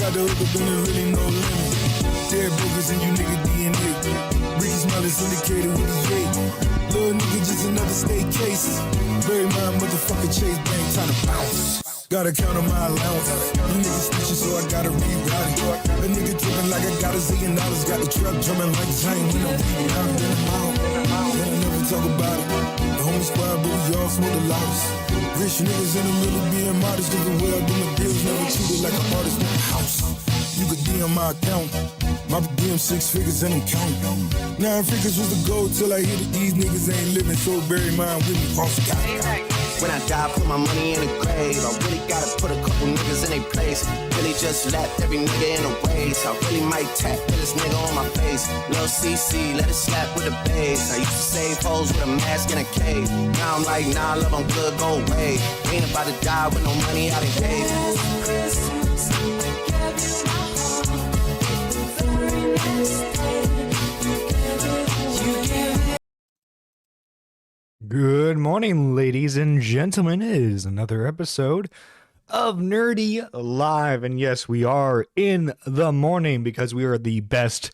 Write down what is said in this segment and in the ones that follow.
got the hook up and there really no limit. Dead boogers in you nigga DNA. Ricky Smile is indicated with the J. Little nigga just another state case. Bury my motherfucking Chase Bank, time to bounce. Gotta count on my allowance. You niggas snitching, so I gotta reroute it. A nigga tipping like I got $1 zillion. Got the truck drumming like Jane when I'm rebound. Then I'm out. Then I never talk about it. The homie squad, but we all smoke the loudest. Rich niggas in the middle being modest. Cause the way I do my deals never cheated like an artist with a house. You could DM my account. My DM 6 figures and I'm counting. 9 figures was the goal till I hit it. These niggas ain't living, so bury mine with me. Cross God. When I die, put my money in the grave. I really gotta put a couple niggas in their place. Really just left every nigga in a race. I really might tap this nigga on my face. Lil CC, let it slap with a bass. I used to save hoes with a mask in a cave. Now I'm like, nah, love, I'm good, go away. Ain't about to die with no money out of cave. Good morning, ladies and gentlemen. It is another episode of Nerdy Live. And yes, we are in the morning because we are the best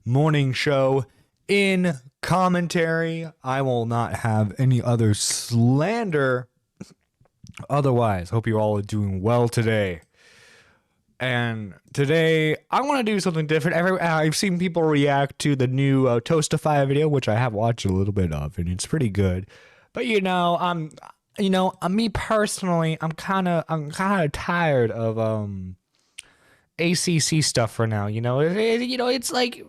morning show in commentary. I will not have any other slander. Otherwise, hope you all are doing well today. And today, I want to do something different. I've seen people react to the new Toastify video, which I have watched a little bit of, and it's pretty good. But me personally, I'm kind of tired of ACC stuff for now. It's like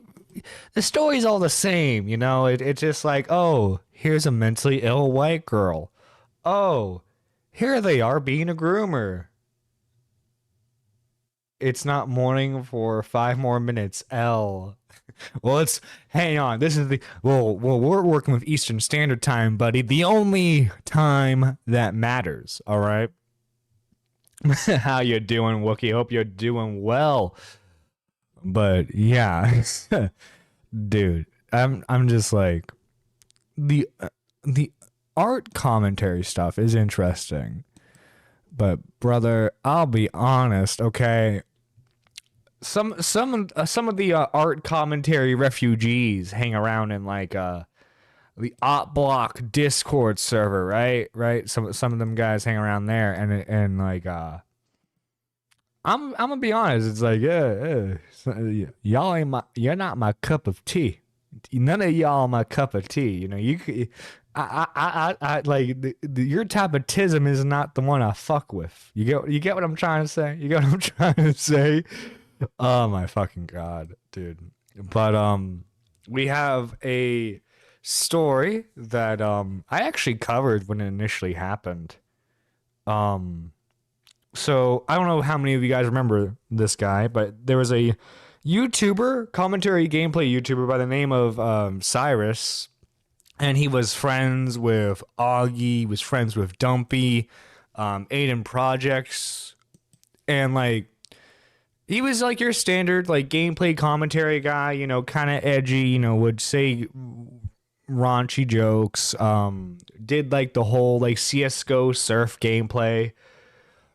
the story's all the same. It's just like, oh, here's a mentally ill white girl. Oh, here they are being a groomer. It's not morning for 5 more minutes. Well, hang on. This is we're working with Eastern Standard Time, buddy. The only time that matters. All right. How you doing, Wookie? Hope you're doing well. But yeah, dude, I'm just like the art commentary stuff is interesting, but brother, I'll be honest, okay. Some of the art commentary refugees hang around in like the Ot Block Discord server, right? Some of them guys hang around there, and like I'm gonna be honest, it's like you're not my cup of tea. None of y'all my cup of tea. I like your type of tism is not the one I fuck with. You get what I'm trying to say? You get what I'm trying to say? Oh my fucking god, dude. But we have a story that I actually covered when it initially happened. So I don't know how many of you guys remember this guy, but there was a YouTuber, commentary gameplay YouTuber by the name of Cyrus, and he was friends with Augie, was friends with Dumpy, Aiden Projects, and like he was like your standard like gameplay commentary guy, kind of edgy, would say raunchy jokes, did like the whole like CS:GO surf gameplay,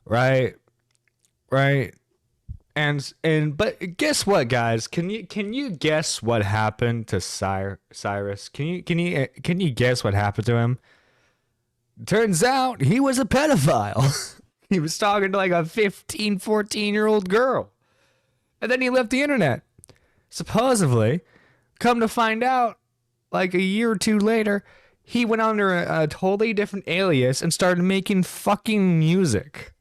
right? And but guess what, guys? Can you guess what happened to Cyrus? Can you guess what happened to him? Turns out he was a pedophile. He was talking to like a 15, 14-year-old girl. And then he left the internet. Supposedly, come to find out, like a year or two later, he went under a totally different alias and started making fucking music.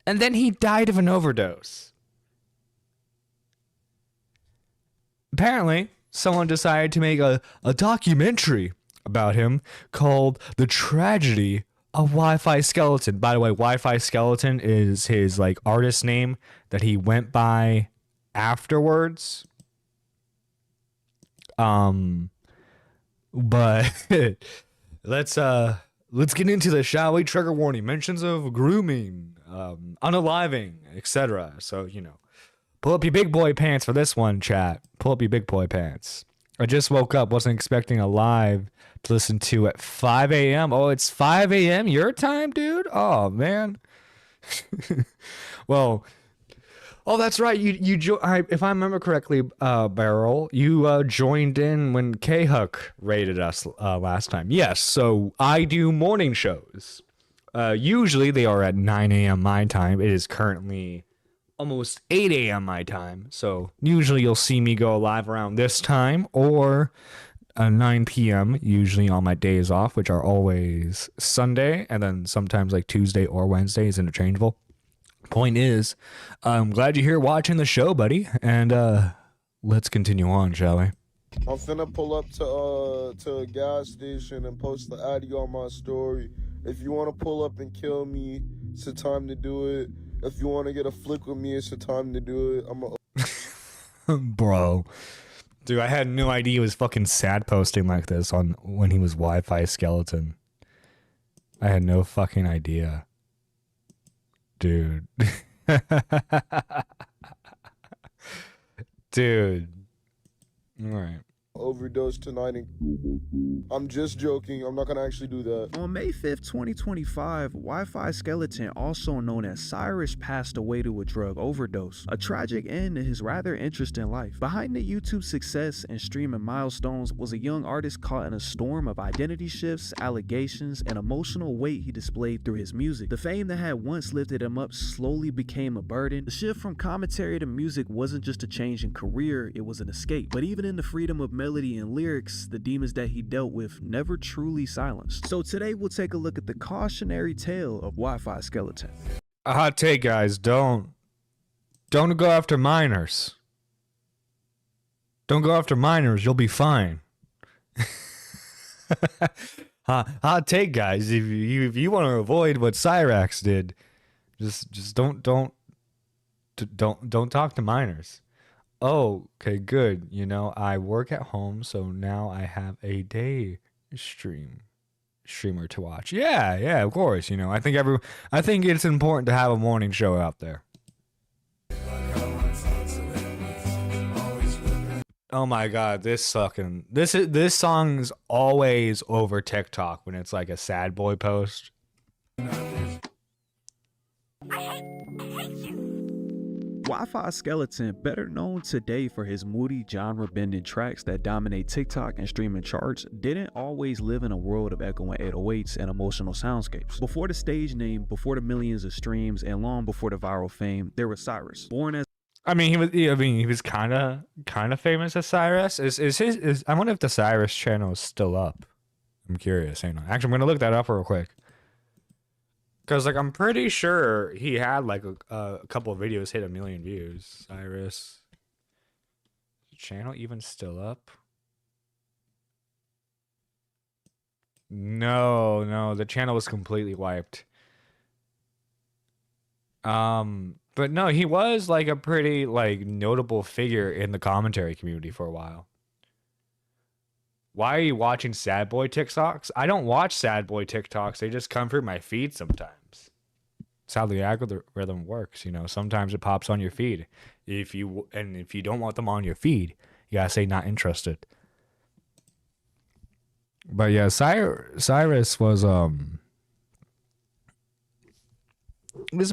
And then he died of an overdose. Apparently, someone decided to make a documentary about him called The Tragedy of Wi-Fi Skeleton. By the way, Wi-Fi Skeleton is his like artist name that he went by afterwards. But let's get into this, shall we? Trigger warning: mentions of grooming, unaliving, etc. So pull up your big boy pants for this one, chat. Pull up your big boy pants. I just woke up, wasn't expecting a live to listen to at 5 a.m. Oh, it's 5 a.m. your time, dude? Oh, man. Well, Oh, that's right. If I remember correctly, Beryl, you joined in when K-Huck rated us last time. Yes, so I do morning shows. Usually they are at 9 a.m. my time. It is currently almost 8 a.m. my time. So usually you'll see me go live around this time or 9 p.m. usually on my days off, which are always Sunday and then sometimes like Tuesday or Wednesday is interchangeable. Point is, I'm glad you're here watching the show, buddy, and let's continue on, shall we? I'm finna pull up to a gas station and post the Addy on my story. If you wanna pull up and kill me, it's the time to do it. If you wanna get a flick with me, it's the time to do it. I'm a Bro. Dude, I had no idea he was fucking sad posting like this on when he was Wi-Fi skeleton. I had no fucking idea. Dude. Dude. All right. overdose tonight. I'm just joking. I'm not gonna actually do that. On May 5th, 2025, Wi-Fi Skeleton, also known as Cyrus, passed away to a drug overdose. A tragic end to his rather interesting life. Behind the YouTube success and streaming milestones was a young artist caught in a storm of identity shifts, allegations, and emotional weight he displayed through his music. The fame that had once lifted him up slowly became a burden. The shift from commentary to music wasn't just a change in career, it was an escape. But even in the freedom of melody and lyrics, the demons that he dealt with never truly silenced. So today we'll take a look at the cautionary tale of Wi-Fi Skeleton. A hot take, guys. Don't go after minors. Don't go after minors. You'll be fine. Hot take, guys. If you want to avoid what Cyrus did, just don't talk to minors. Oh, okay, good. You know, I work at home, so now I have a day streamer to watch. Yeah, of course. You know, I think it's important to have a morning show out there. Oh my god, this song's always over TikTok when it's like a sad boy post. Wi-Fi Skeleton, better known today for his moody genre-bending tracks that dominate TikTok and streaming charts, didn't always live in a world of echoing 808s and emotional soundscapes. Before the stage name, before the millions of streams, and long before the viral fame, there was Cyrus. Born as he was kind of famous as Cyrus. I wonder if the Cyrus channel is still up. I'm curious. Hang on. Actually, I'm gonna look that up real quick. Cause like I'm pretty sure he had like a couple of videos hit 1 million views. Cyrus channel even still up? No, the channel was completely wiped. But no, he was like a pretty like notable figure in the commentary community for a while. Why are you watching sad boy TikToks? I don't watch sad boy TikToks. They just come through my feed sometimes. It's how the algorithm works, you know. Sometimes it pops on your feed. If you don't want them on your feed, you gotta say not interested. But yeah, Cyrus was a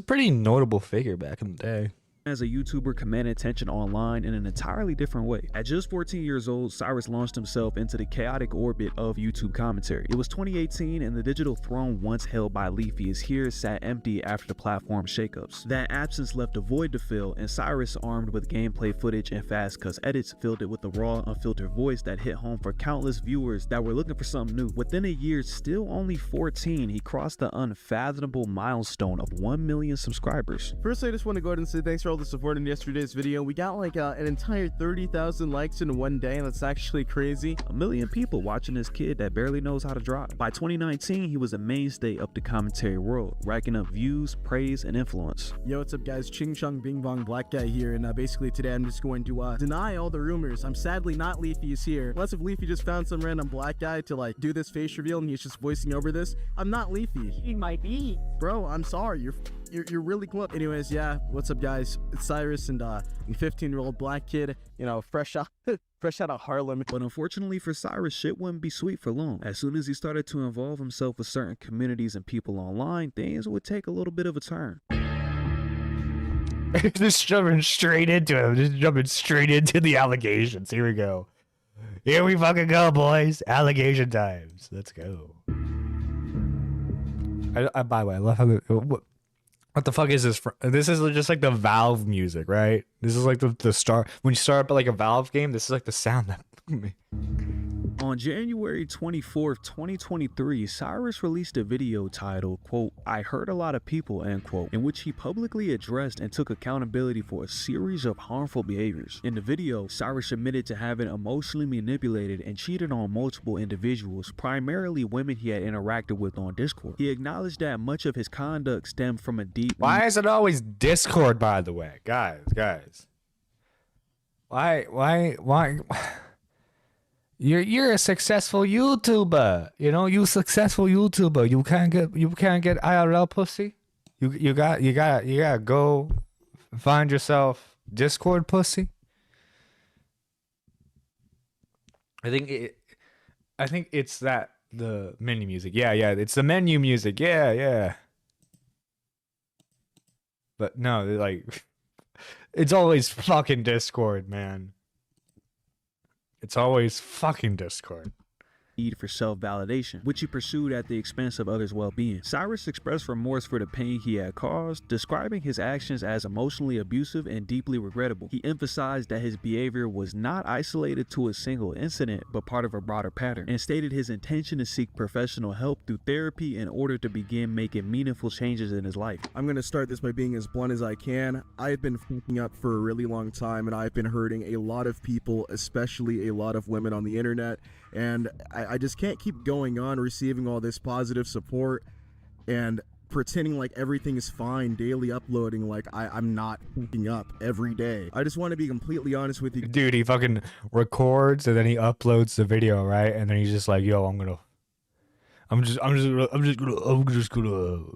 pretty notable figure back in the day. As a YouTuber, commanded attention online in an entirely different way. At just 14 years old, Cyrus launched himself into the chaotic orbit of YouTube commentary. It was 2018 and the digital throne once held by Leafy is here sat empty after the platform shakeups. That absence left a void to fill, and Cyrus, armed with gameplay footage and fast cuts edits, filled it with a raw, unfiltered voice that hit home for countless viewers that were looking for something new. Within a year, still only 14, he crossed the unfathomable milestone of 1 million subscribers. First, I just want to go ahead and say thanks for all the support in yesterday's video. We got like an entire 30,000 likes in one day, and that's actually crazy. 1 million people watching this kid that barely knows how to drive. By 2019, he was a mainstay of the commentary world, racking up views, praise, and influence. Yo, what's up guys? Ching Chong Bing Bong Black Guy here, and basically today I'm just going to deny all the rumors. I'm sadly not Leafy's here. Unless if Leafy just found some random black guy to like do this face reveal and he's just voicing over this. I'm not Leafy. He might be. Bro, I'm sorry. You're really close. Anyways, yeah, what's up guys? It's Cyrus and 15-year-old black kid, you know, fresh out of Harlem. But unfortunately for Cyrus, shit wouldn't be sweet for long. As soon as he started to involve himself with certain communities and people online, things would take a little bit of a turn. Just jumping straight into him. Just jumping straight into the allegations. Here we go. Here we fucking go, boys. Allegation times. Let's go. By the way, I love how what the fuck is this? This is just like the Valve music, right? This is like the start when you start up like a Valve game. This is like the sound that. On January 24th, 2023, Cyrus released a video titled, quote, "I hurt a lot of people," end quote, in which he publicly addressed and took accountability for a series of harmful behaviors. In the video, Cyrus admitted to having emotionally manipulated and cheated on multiple individuals, primarily women he had interacted with on Discord. He acknowledged that much of his conduct stemmed from a deep... Why is it always Discord, by the way? Guys. Why? You're a successful YouTuber. You know, you successful YouTuber. You can't get IRL pussy. You gotta go find yourself Discord pussy. I think it's that the menu music. Yeah, it's the menu music. Yeah. But no, like it's always fucking Discord, man. It's always fucking Discord. Need for self-validation, which he pursued at the expense of others' well-being. Cyrus expressed remorse for the pain he had caused, describing his actions as emotionally abusive and deeply regrettable. He emphasized that his behavior was not isolated to a single incident, but part of a broader pattern, and stated his intention to seek professional help through therapy in order to begin making meaningful changes in his life. I'm going to start this by being as blunt as I can. I've been fucking up for a really long time, and I've been hurting a lot of people, especially a lot of women on the internet, and I just can't keep going on receiving all this positive support and pretending like everything is fine, daily uploading like I'm not fucking up every day. I just want to be completely honest with you. Dude, he fucking records and then he uploads the video, right? And then he's just like, yo, I'm just gonna,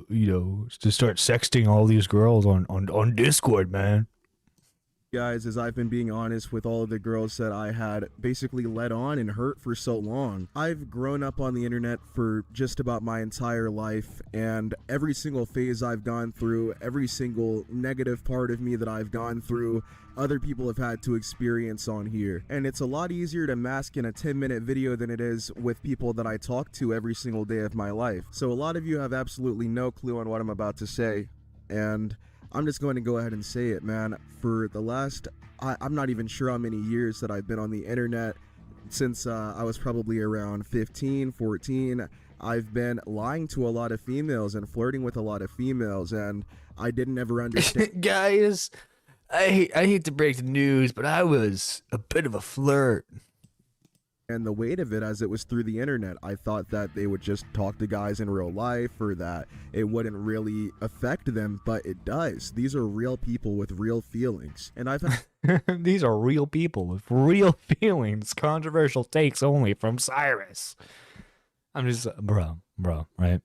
you know, just start sexting all these girls on Discord, man. Guys, as I've been being honest with all of the girls that I had basically led on and hurt for so long. I've grown up on the internet for just about my entire life, and every single phase I've gone through, every single negative part of me that I've gone through, other people have had to experience on here. And it's a lot easier to mask in a 10-minute video than it is with people that I talk to every single day of my life. So a lot of you have absolutely no clue on what I'm about to say, and I'm just going to go ahead and say it, man. For the last, I'm not even sure how many years that I've been on the internet, since I was probably around 15, 14, I've been lying to a lot of females and flirting with a lot of females, and I didn't ever understand. Guys, I hate to break the news, but I was a bit of a flirt. And the weight of it, as it was through the internet, I thought that they would just talk to guys in real life, or that it wouldn't really affect them, but it does. These are real people with real feelings, and I've had These are real people with real feelings. Controversial takes only from Cyrus. I'm just, bro, right?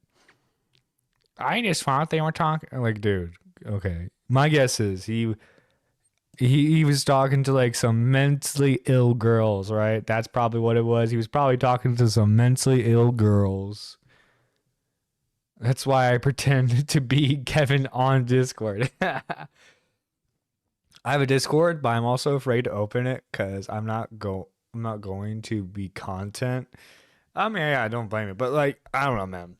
I just thought they were talking, like, dude, okay. My guess is he was talking to like some mentally ill girls, right? That's probably what it was. He was probably talking to some mentally ill girls. That's why I pretend to be Kevin on Discord. I have a Discord, but I'm also afraid to open it because I'm not going to be content. I mean, yeah, I don't blame it, but like, I don't know, man.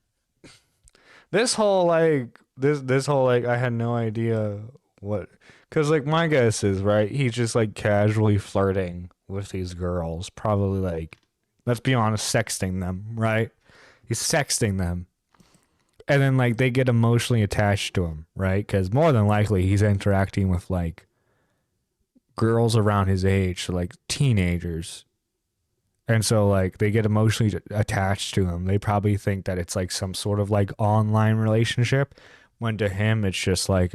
This whole I had no idea what. Because, like, my guess is, right, he's just, like, casually flirting with these girls. Probably, like, let's be honest, sexting them, right? He's sexting them. And then, like, they get emotionally attached to him, right? Because more than likely, he's interacting with, like, girls around his age, so, like, teenagers. And so, like, they get emotionally attached to him. They probably think that it's, like, some sort of, like, online relationship. When to him, it's just, like,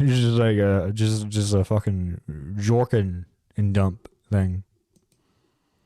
just like just a fucking jorkin and dump thing.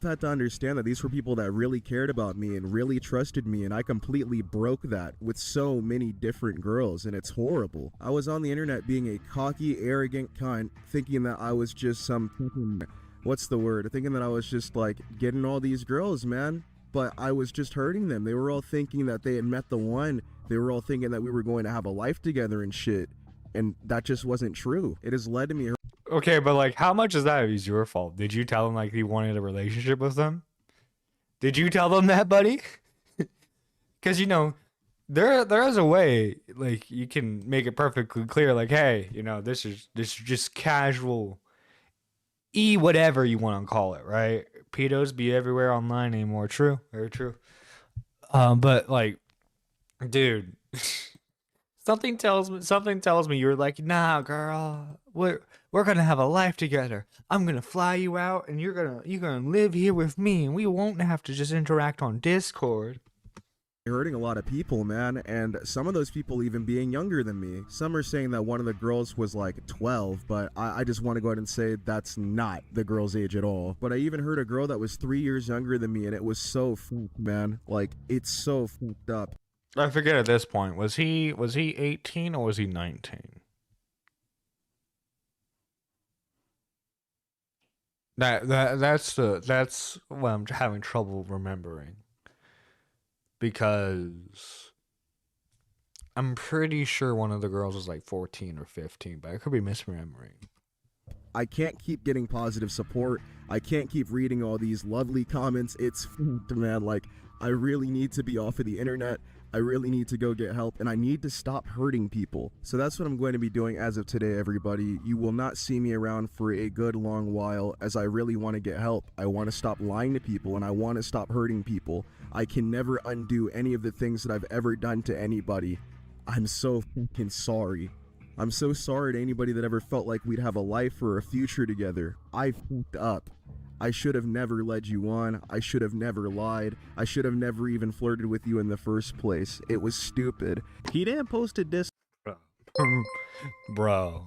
I've had to understand that these were people that really cared about me and really trusted me, and I completely broke that with so many different girls, and it's horrible. I was on the internet being a cocky, arrogant cunt, thinking that I was just some fucking, what's the word? Thinking that I was just like getting all these girls, man. But I was just hurting them. They were all thinking that they had met the one. They were all thinking that we were going to have a life together and shit. and that just wasn't true. It has led to me. Okay, but like, how much is that is your fault? Did you tell them like you wanted a relationship with them? Did you tell them that, buddy? Because you know, there is a way like you can make it perfectly clear, like, hey, you know, this is just casual, whatever you want to call it, right? Pedos be everywhere online anymore. True, very true. But like, dude, something tells me you're like, nah, girl, we're gonna have a life together. I'm gonna fly you out, and you're gonna live here with me, and we won't have to just interact on Discord. Hurting a lot of people, man, and some of those people even being younger than me. Some are saying that one of the girls was like 12, but I just want to go ahead and say that's not the girl's age at all. But I even heard a girl that was 3 years younger than me, and it was so man, like, it's so fucked up. I forget at this point, was he 18 or was he 19? That's what I'm having trouble remembering. Because I'm pretty sure one of the girls was like 14 or 15, but I could be misremembering. I can't keep getting positive support. I can't keep reading all these lovely comments. It's man, like, I really need to be off of the internet. I really need to go get help, and I need to stop hurting people. So that's what I'm going to be doing as of today, everybody. You will not see me around for a good long while, as I really want to get help. I want to stop lying to people, and I want to stop hurting people. I can never undo any of the things that I've ever done to anybody. I'm so fucking sorry. I'm so sorry to anybody that ever felt like we'd have a life or a future together. I fucked up. I should have never led you on. I should have never lied. I should have never even flirted with you in the first place. It was stupid. He didn't post a diss. Bro.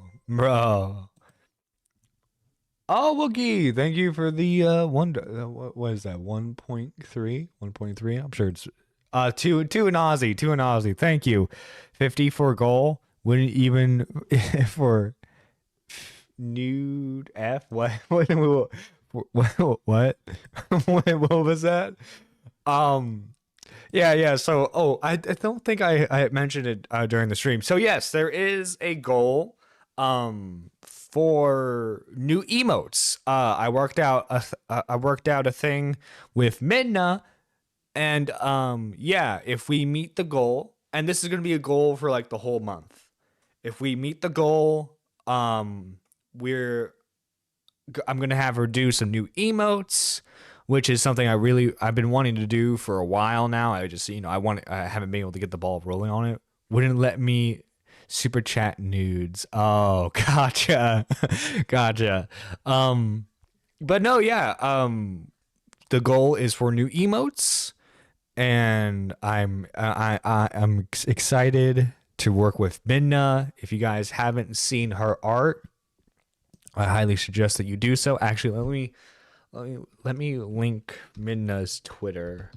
Oh, Woogie, thank you for the what is that? 1.3? 1.3? I'm sure it's two in Aussie. Thank you. 50 for goal. Wouldn't even for nude F. What? What was that? Yeah. So, I don't think I mentioned it during the stream. So yes, there is a goal for new emotes. I worked out a thing with Midna, and yeah, if we meet the goal, and this is gonna be a goal for like the whole month. If we meet the goal, I'm gonna have her do some new emotes, which is something I've been wanting to do for a while now. I just, I haven't been able to get the ball rolling on it. Wouldn't let me super chat nudes. Oh, gotcha. But no, yeah. The goal is for new emotes, and I'm excited to work with Minna. If you guys haven't seen her art, I highly suggest that you do so. Actually, let me link Minna's Twitter.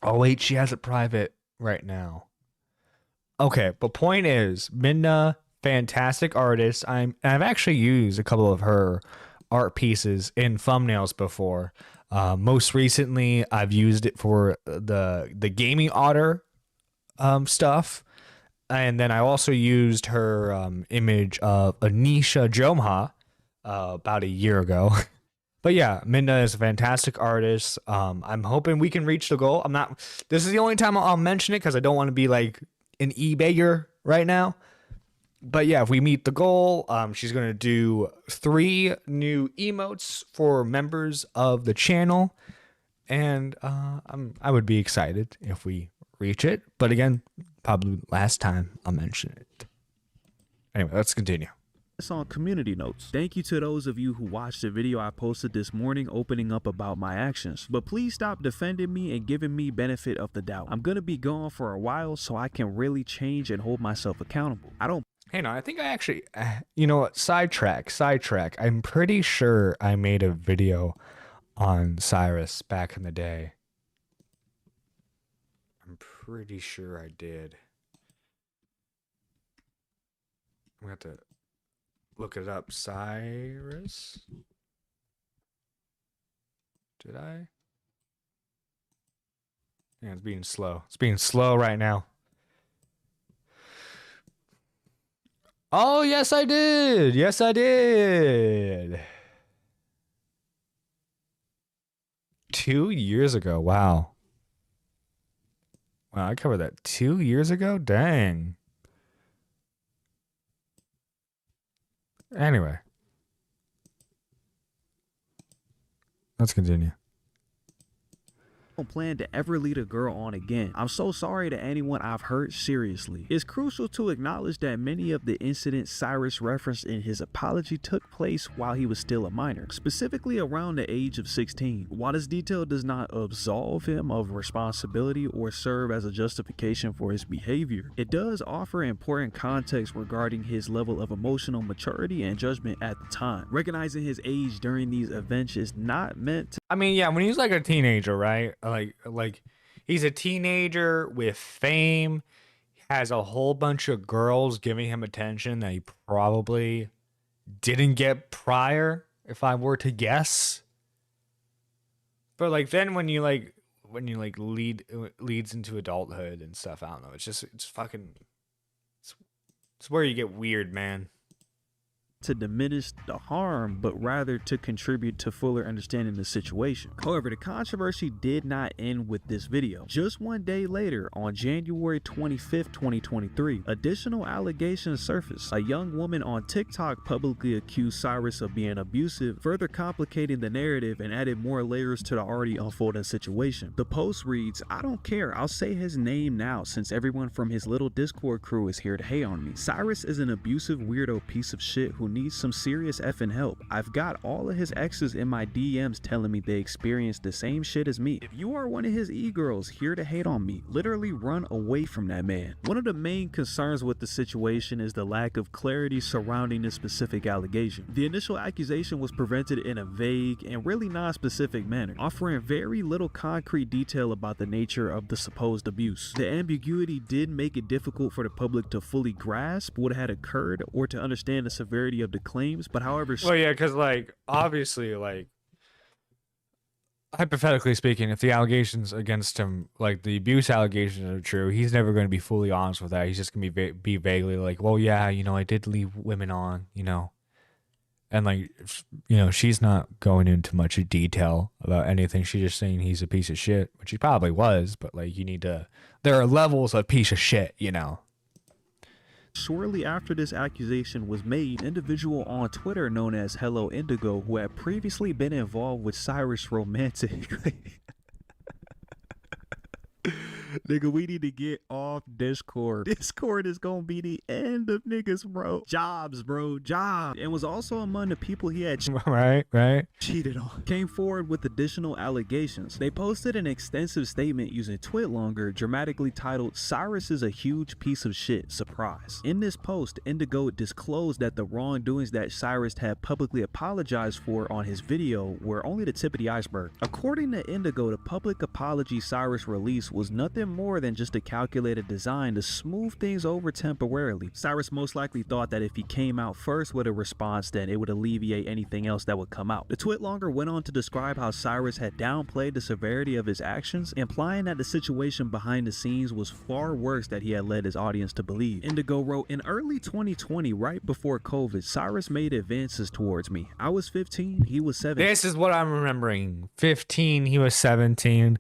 Oh wait, she has it private right now. Okay, but point is, Minna, fantastic artist. I've actually used a couple of her art pieces in thumbnails before. Most recently, I've used it for the gaming otter stuff. And then I also used her image of Anisha Jomha about a year aar ago. But yeah, Minna is a fantastic artist. I'm hoping we can reach the goal. This is the only time I'll mention it because I don't want to be like an eBayer right now. But yeah, if we meet the goal, she's going to do 3 new emotes for members of the channel. And I would be excited if we reach it. But again, probably last time I'll mention it. Anyway, let's continue. On community notes, thank you to those of you who watched the video I posted this morning opening up about my actions, but please stop defending me and giving me benefit of the doubt. I'm gonna be gone for a while so I can really change and hold myself accountable. Hey, no, I think I actually, you know what, sidetrack. I'm pretty sure I made a video on Cyrus back in the day. I'm pretty sure I did. I'm gonna have to look it up. Cyrus? Did I? Yeah, it's being slow. It's being slow right now. Oh, yes, I did. Yes, I did. 2 years ago. Wow. Wow, I covered that 2 years ago? Dang. Anyway, let's continue. Plan to ever lead a girl on again. I'm so sorry to anyone I've hurt seriously. It's crucial to acknowledge that many of the incidents Cyrus referenced in his apology took place while he was still a minor, specifically around the age of 16. While this detail does not absolve him of responsibility or serve as a justification for his behavior, it does offer important context regarding his level of emotional maturity and judgment at the time. Recognizing his age during these events is not meant to I mean, yeah, when he's like a teenager, right? Like he's a teenager with fame, has a whole bunch of girls giving him attention that he probably didn't get prior, if I were to guess. But like then when you leads into adulthood and stuff, I don't know. It's fucking it's where you get weird, man. To diminish the harm, but rather to contribute to fuller understanding the situation. However, the controversy did not end with this video. Just one day later, on January 25th, 2023, additional allegations surfaced. A young woman on TikTok publicly accused Cyrus of being abusive, further complicating the narrative and added more layers to the already unfolding situation. The post reads, "I don't care, I'll say his name now since everyone from his little Discord crew is here to hate on me. Cyrus is an abusive weirdo piece of shit who needs some serious effing help. I've got all of his exes in my DMs telling me they experienced the same shit as me. If you are one of his e-girls here to hate on me, literally run away from that man." One of the main concerns with the situation is the lack of clarity surrounding this specific allegation. The initial accusation was presented in a vague and really non-specific manner, offering very little concrete detail about the nature of the supposed abuse. The ambiguity did make it difficult for the public to fully grasp what had occurred or to understand the severity of the claims, but however, Well, yeah, because like obviously, like hypothetically speaking, if the allegations against him, like the abuse allegations, are true, he's never going to be fully honest with that. He's just going to be vaguely like, well, yeah, I did leave women on, and like, she's not going into much detail about anything. She's just saying he's a piece of shit, which he probably was, but like, there are levels of piece of shit. shortly after this accusation was made, an individual on Twitter known as Hello Indigo, who had previously been involved with Cyrus romantically. Nigga, we need to get off Discord. Discord is gonna be the end of niggas, bro. Jobs, and was also among the people he had right cheated on. Came forward with additional allegations. They posted an extensive statement using TwitLonger, dramatically titled "Cyrus is a huge piece of shit, surprise." In this post, Indigo disclosed that the wrongdoings that Cyrus had publicly apologized for on his video were only the tip of the iceberg. According to Indigo, the public apology Cyrus released was nothing more than just a calculated design to smooth things over temporarily. Cyrus most likely thought that if he came out first with a response, then it would alleviate anything else that would come out. The TwitLonger went on to describe how Cyrus had downplayed the severity of his actions, implying that the situation behind the scenes was far worse than he had led his audience to believe. Indigo wrote, "In early 2020, right before COVID, Cyrus made advances towards me. I was 15, he was 17. This is what I'm remembering. 15, he was 17.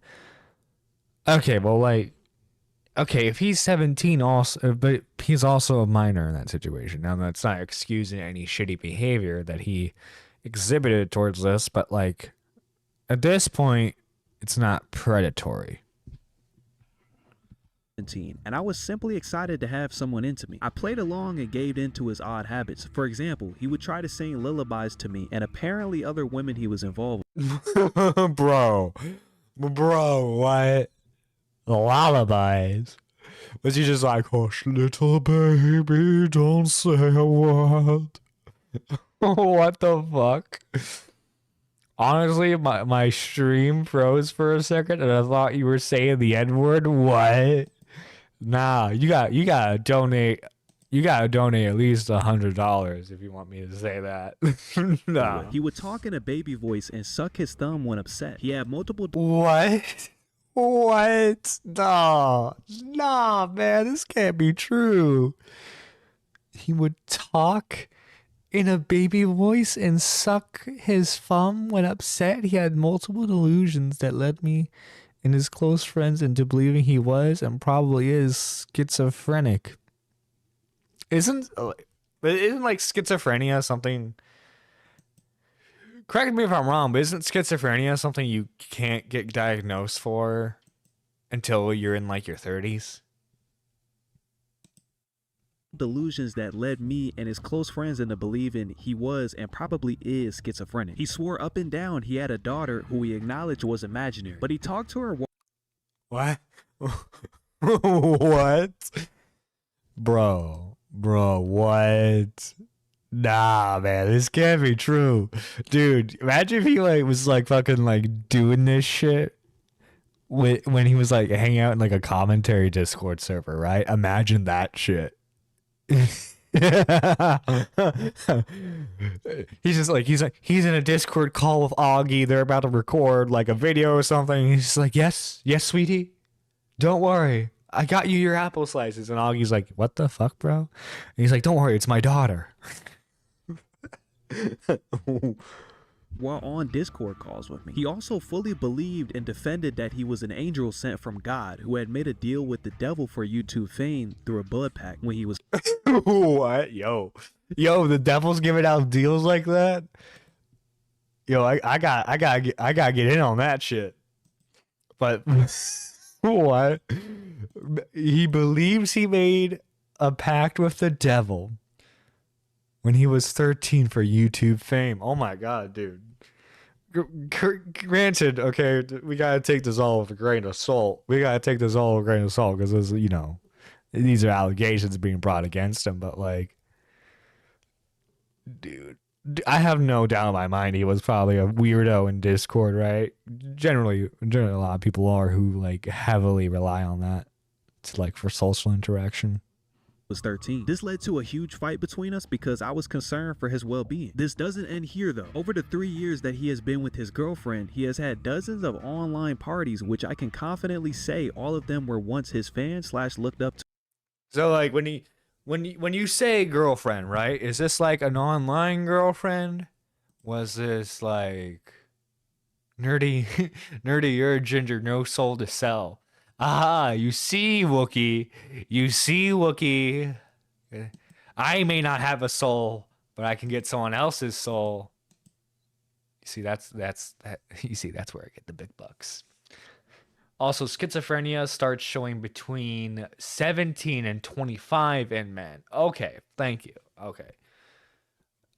Okay, well, if he's 17 also, but he's also a minor in that situation. Now, that's not excusing any shitty behavior that he exhibited towards this, but like, at this point, it's not predatory. And I was simply excited to have someone into me. I played along and gave into his odd habits. For example, he would try to sing lullabies to me and apparently other women he was involved with." Bro, what? Lullabies? Was he just like, "Hush, little baby, don't say a word"? What the fuck? Honestly, my stream froze for a second and I thought you were saying the N-word. What? Nah, you gotta donate. You gotta donate at least $100 if you want me to say that. No. He would talk in a baby voice and suck his thumb when upset. He had multiple What? What? No, man, this can't be true. he would talk in a baby voice and suck his thumb when upset. He had multiple delusions that led me and his close friends into believing he was and probably is schizophrenic. Isn't like schizophrenia something? Correct me if I'm wrong, but isn't schizophrenia something you can't get diagnosed for until you're in like your 30s? Delusions that led me and his close friends into believing he was and probably is schizophrenic. He swore up and down he had a daughter who he acknowledged was imaginary, but he talked to her. What? What? Bro, what? Nah, man, this can't be true. Dude, imagine if he like was like fucking like doing this shit when he was like hanging out in like a commentary Discord server, right? Imagine that shit. He's in a Discord call with Augie. They're about to record like a video or something. He's like, yes, sweetie, don't worry, I got you your apple slices. And Augie's like, what the fuck, bro? And he's like, don't worry, it's my daughter. While on Discord calls with me. He also fully believed and defended that he was an angel sent from God who had made a deal with the devil for YouTube fame through a blood pact when he was What? Yo, the devil's giving out deals like that? Yo, I gotta get in on that shit. But what? He believes he made a pact with the devil when he was 13 for YouTube fame. Oh my god, dude. Granted, okay, we gotta take this all with a grain of salt. Because, you know, these are allegations being brought against him. But like, dude, I have no doubt in my mind he was probably a weirdo in Discord, right? Generally a lot of people are who like heavily rely on that to like for social interaction. Was 13. This led to a huge fight between us because I was concerned for his well-being. This doesn't end here though. Over the 3 years that he has been with his girlfriend, he has had dozens of online parties, which I can confidently say all of them were once his fans / looked up to. So like when you say girlfriend, right? Is this like an online girlfriend? Was this like nerdy, you're a ginger, no soul to sell? Ah, you see, Wookie. I may not have a soul, but I can get someone else's soul. You see, that's you see, that's where I get the big bucks. Also, schizophrenia starts showing between 17 and 25 in men. Okay, thank you. Okay.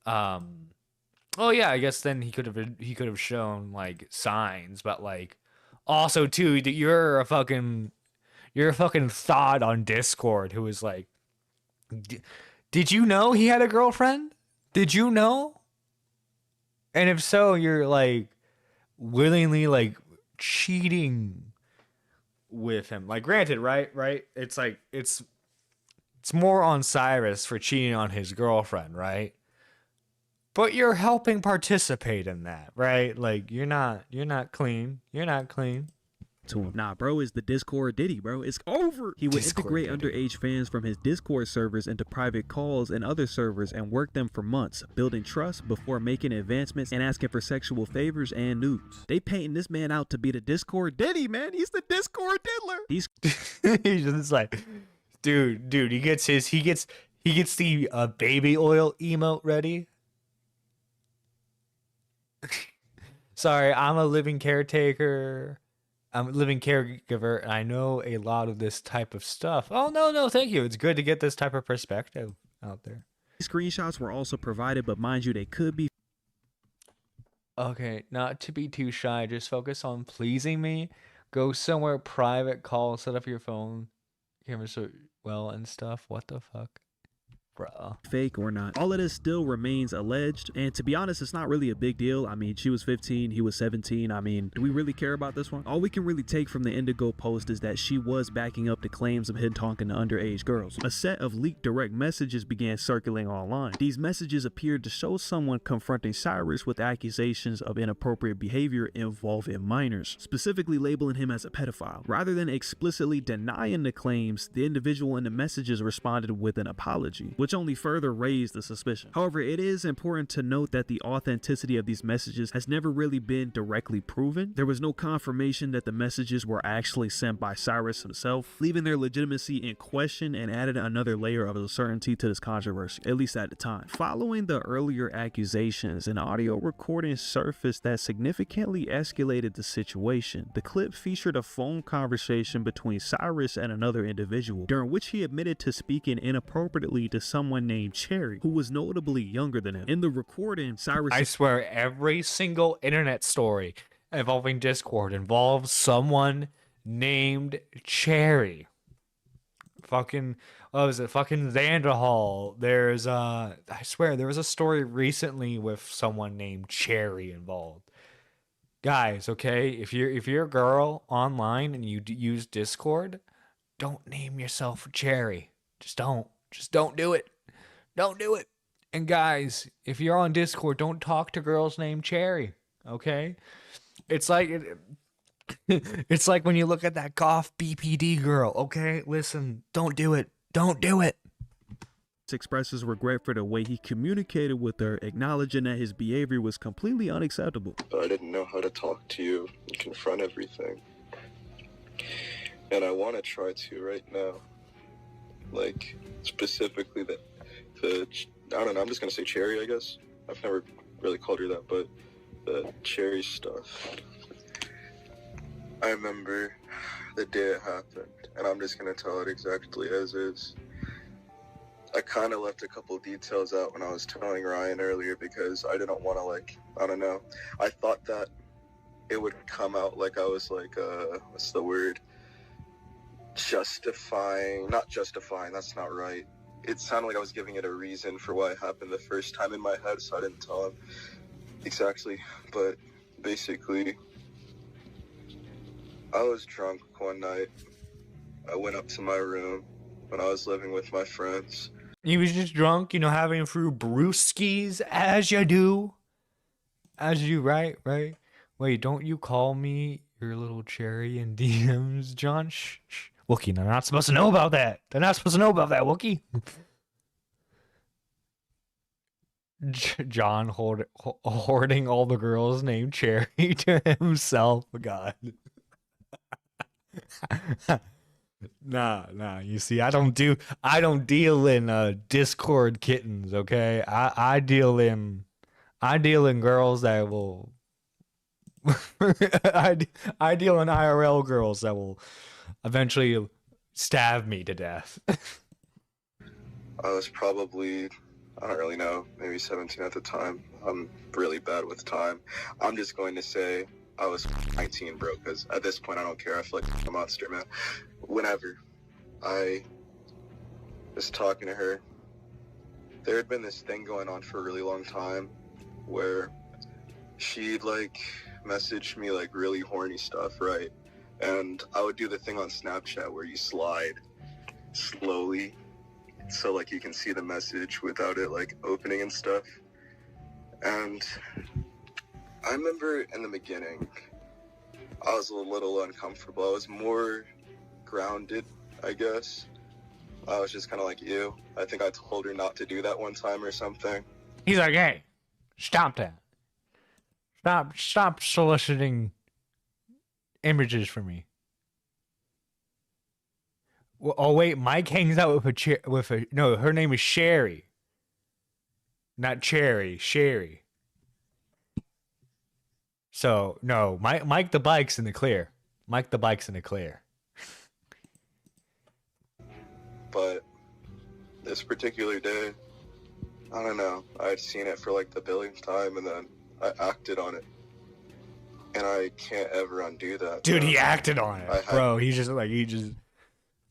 Oh yeah, I guess then he could have shown like signs, but like also too, you're a fucking thought on Discord who was like, did you know he had a girlfriend? Did you know? And if so, you're like willingly like cheating with him. Like, granted, right? It's like it's more on Cyrus for cheating on his girlfriend, right? But you're helping participate in that, right? Like you're not clean. To him. Nah, bro, is the Discord Diddy, bro. It's over. He would Discord integrate Diddy. underage fans from his Discord servers into private calls and other servers and work them for months, building trust before making advancements and asking for sexual favors and nudes. They painting this man out to be the Discord Diddy, man. He's the Discord diddler. He's just like, dude, he gets the baby oil emote ready. Sorry, I'm a living caretaker. I'm a living caregiver, and I know a lot of this type of stuff. Oh, no, thank you. It's good to get this type of perspective out there. screenshots were also provided, but mind you, they could be Okay, not to be too shy, just focus on pleasing me. Go somewhere private, call, set up your phone camera so well and stuff. What the fuck? Bruh. fake or not. All of this still remains alleged, and to be honest, it's not really a big deal. I mean, she was 15, he was 17. I mean, do we really care about this one? All we can really take from the Indigo post is that she was backing up the claims of him talking to underage girls. A set of leaked direct messages began circulating online. These messages appeared to show someone confronting Cyrus with accusations of inappropriate behavior involving minors, specifically labeling him as a pedophile. Rather than explicitly denying the claims, the individual in the messages responded with an apology, which only further raised the suspicion. However, it is important to note that the authenticity of these messages has never really been directly proven. There was no confirmation that the messages were actually sent by Cyrus himself, leaving their legitimacy in question and added another layer of uncertainty to this controversy, at least at the time. Following the earlier accusations, an audio recording surfaced that significantly escalated the situation. The clip featured a phone conversation between Cyrus and another individual, during which he admitted to speaking inappropriately to someone named Cherry, who was notably younger than him. In the recording, Cyrus... I swear, every single internet story involving Discord involves someone named Cherry. Fucking, what was it? Fucking Xanderhall. There's I swear, there was a story recently with someone named Cherry involved. Guys, okay, if you're a girl online and you use Discord, don't name yourself Cherry. Just don't do it. Don't do it. And guys, if you're on Discord, don't talk to girls named Cherry. Okay, it's like it's like when you look at that goth BPD girl. Okay, listen, don't do it. Don't do it. expresses regret for the way he communicated with her, acknowledging that his behavior was completely unacceptable. But I didn't know how to talk to you and confront everything. And I want to try to right now. Like, specifically the I don't know, I'm just going to say Cherry, I guess. I've never really called her that, but the Cherry stuff. I remember the day it happened, and I'm just going to tell it exactly as is. I kind of left a couple details out when I was telling Ryan earlier because I didn't want to, like, I don't know. I thought that it would come out like I was, like, what's the word? Not justifying, that's not right. It sounded like I was giving it a reason for why it happened the first time in my head, so I didn't tell him exactly. But basically, I was drunk one night. I went up to my room when I was living with my friends. He was just drunk, having a few brewskis, as you do. As you, right? Wait, don't you call me your little cherry in DMs, John? Shh. Wookie, they're not supposed to know about that. They're not supposed to know about that, Wookie. John hoarding all the girls named Cherry to himself. God. Nah. You see, I don't deal in Discord kittens. Okay, I deal in girls that will. I deal in IRL girls that will eventually stab me to death. I was probably, I don't really know, maybe 17 at the time. I'm really bad with time. I'm just going to say I was 19, bro, because at this point I don't care. I feel like a monster, man. Whenever I was talking to her, there had been this thing going on for a really long time where she'd, like, message me, like, really horny stuff, right? And I would do the thing on Snapchat where you slide slowly so, like, you can see the message without it, like, opening and stuff. And I remember in the beginning, I was a little uncomfortable. I was more grounded, I guess. I was just kind of like, ew. I think I told her not to do that one time or something. He's like, hey, stop that. Stop soliciting images for me. Well, oh wait, Mike hangs out with a no. Her name is Sherry, not Cherry. Sherry. So no, Mike the bike's in the clear. Mike the bike's in the clear. But this particular day, I don't know. I'd seen it for like the billionth time, and then I acted on it. And I can't ever undo that. Dude, he acted on it, bro.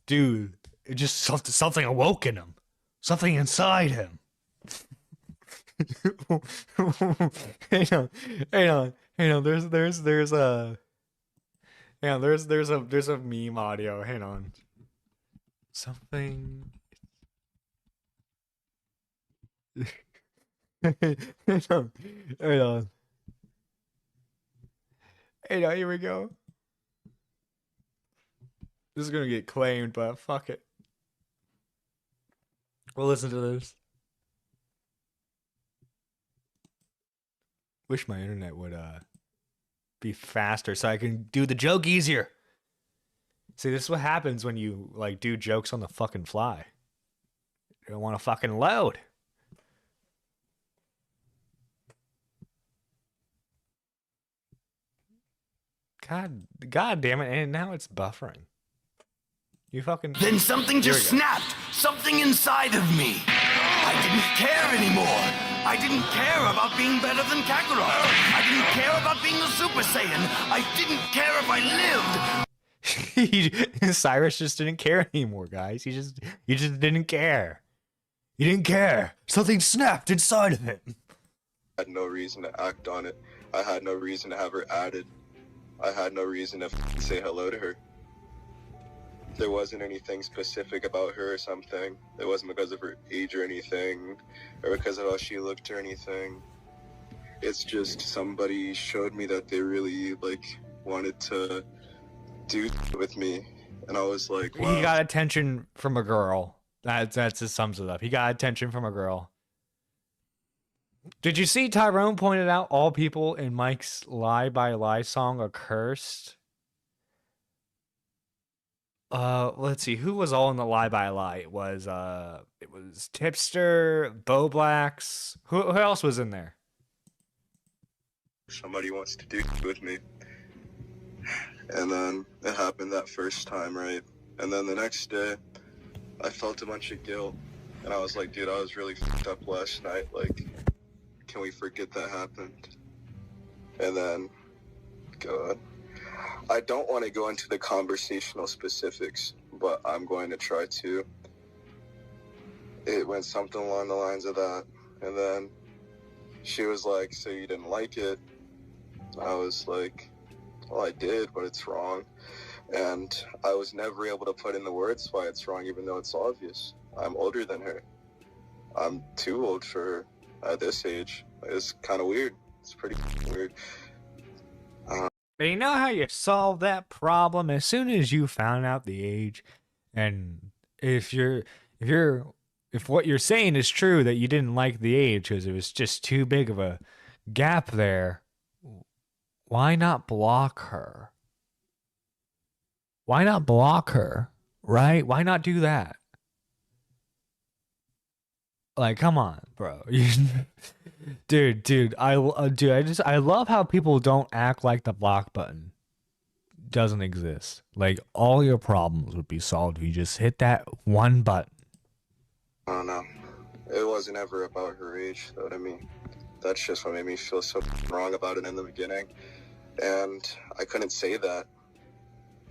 Dude, it just something awoke in him. Something inside him. Hang on. There's a meme audio. Hang on. Something. Hang on. Here we go. This is gonna get claimed, but fuck it. We'll listen to this. Wish my internet would be faster so I can do the joke easier. See, this is what happens when you like do jokes on the fucking fly. You don't want to fucking load. God damn it! And now it's buffering. You fucking. Then something Here we just go. snapped. Something inside of me. I didn't care anymore. I didn't care about being better than Kakarot. I didn't care about being a Super Saiyan. I didn't care if I lived. Cyrus just didn't care anymore, guys. He just didn't care. He didn't care. Something snapped inside of him. I had no reason to act on it. I had no reason to have her added. I had no reason to say hello to her. There wasn't anything specific about her or something. It wasn't because of her age or anything, or because of how she looked or anything. It's just somebody showed me that they really, like, wanted to do with me. And I was like, wow. He got attention from a girl. That just sums it up. He got attention from a girl. Did you see Tyrone pointed out all people in Mike's Lie by Lie song are cursed? Let's see, who was all in the Lie by Lie? It was Tipster, Bo Blacks. Who else was in there? Somebody wants to do with me. And then it happened that first time, right? And then the next day, I felt a bunch of guilt. And I was like, dude, I was really fucked up last night. Like, can we forget that happened? And then, God, I don't want to go into the conversational specifics, but I'm going to try to. It went something along the lines of that. And then she was like, so you didn't like it? I was like, well, I did, but it's wrong. And I was never able to put in the words why it's wrong, even though it's obvious. I'm older than her. I'm too old for her at this age. It's kind of weird. It's pretty weird. But you know how you solve that problem as soon as you found out the age, and if what you're saying is true that you didn't like the age because it was just too big of a gap there, why not block her? Why not block her? Right? Why not do that? Like, come on, bro. dude, I love how people don't act like the block button doesn't exist. Like, all your problems would be solved if you just hit that one button. I don't know. It wasn't ever about her age, though, to me. That's just what made me feel so wrong about it in the beginning. And I couldn't say that.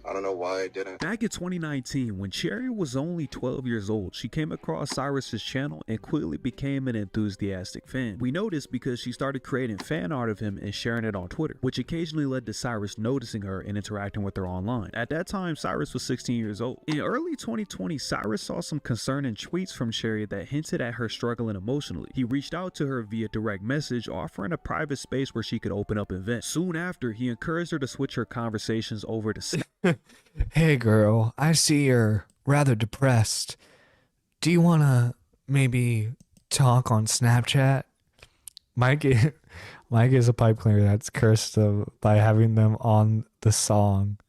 I don't know why I didn't. Back in 2019, when Cherry was only 12 years old, she came across Cyrus's channel and quickly became an enthusiastic fan. We know this because she started creating fan art of him and sharing it on Twitter, which occasionally led to Cyrus noticing her and interacting with her online. At that time, Cyrus was 16 years old. In early 2020, Cyrus saw some concerning tweets from Cherry that hinted at her struggling emotionally. He reached out to her via direct message, offering a private space where she could open up and vent. Soon after, he encouraged her to switch her conversations over to Hey girl, I see you're rather depressed. Do you want to maybe talk on Snapchat? Mike is a pipe cleaner that's cursed by having them on the song.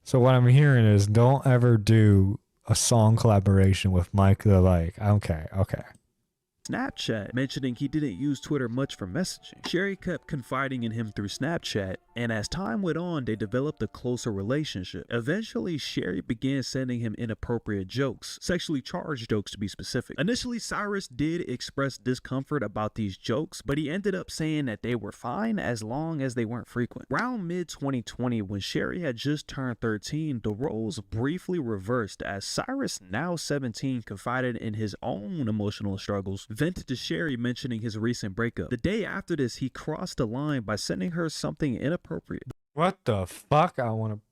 So what I'm hearing is don't ever do a song collaboration with Mike the Like. Okay. Snapchat, mentioning he didn't use Twitter much for messaging. Cherry kept confiding in him through Snapchat, and as time went on, they developed a closer relationship. Eventually, Cherry began sending him inappropriate jokes, sexually charged jokes to be specific. Initially, Cyrus did express discomfort about these jokes, but he ended up saying that they were fine as long as they weren't frequent. Around mid-2020, when Cherry had just turned 13, the roles briefly reversed as Cyrus, now 17, confided in his own emotional struggles, vented to Cherry mentioning his recent breakup. The day after this, he crossed the line by sending her something inappropriate. What the fuck?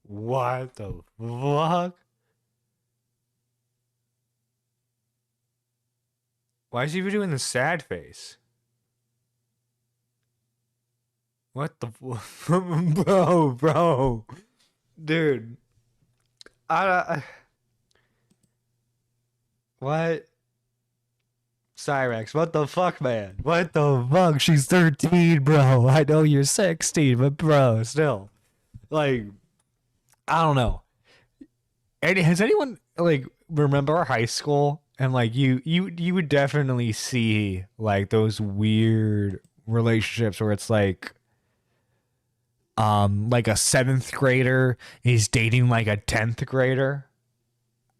What the fuck? Why is he doing the sad face? What the bro, dude. I what? Cyrex, what the fuck, man? What the fuck? She's 13, bro. I know you're 16, but bro, still. Like, I don't know. Has anyone like remember high school and like you would definitely see like those weird relationships where it's like a 7th grader is dating like a 10th grader.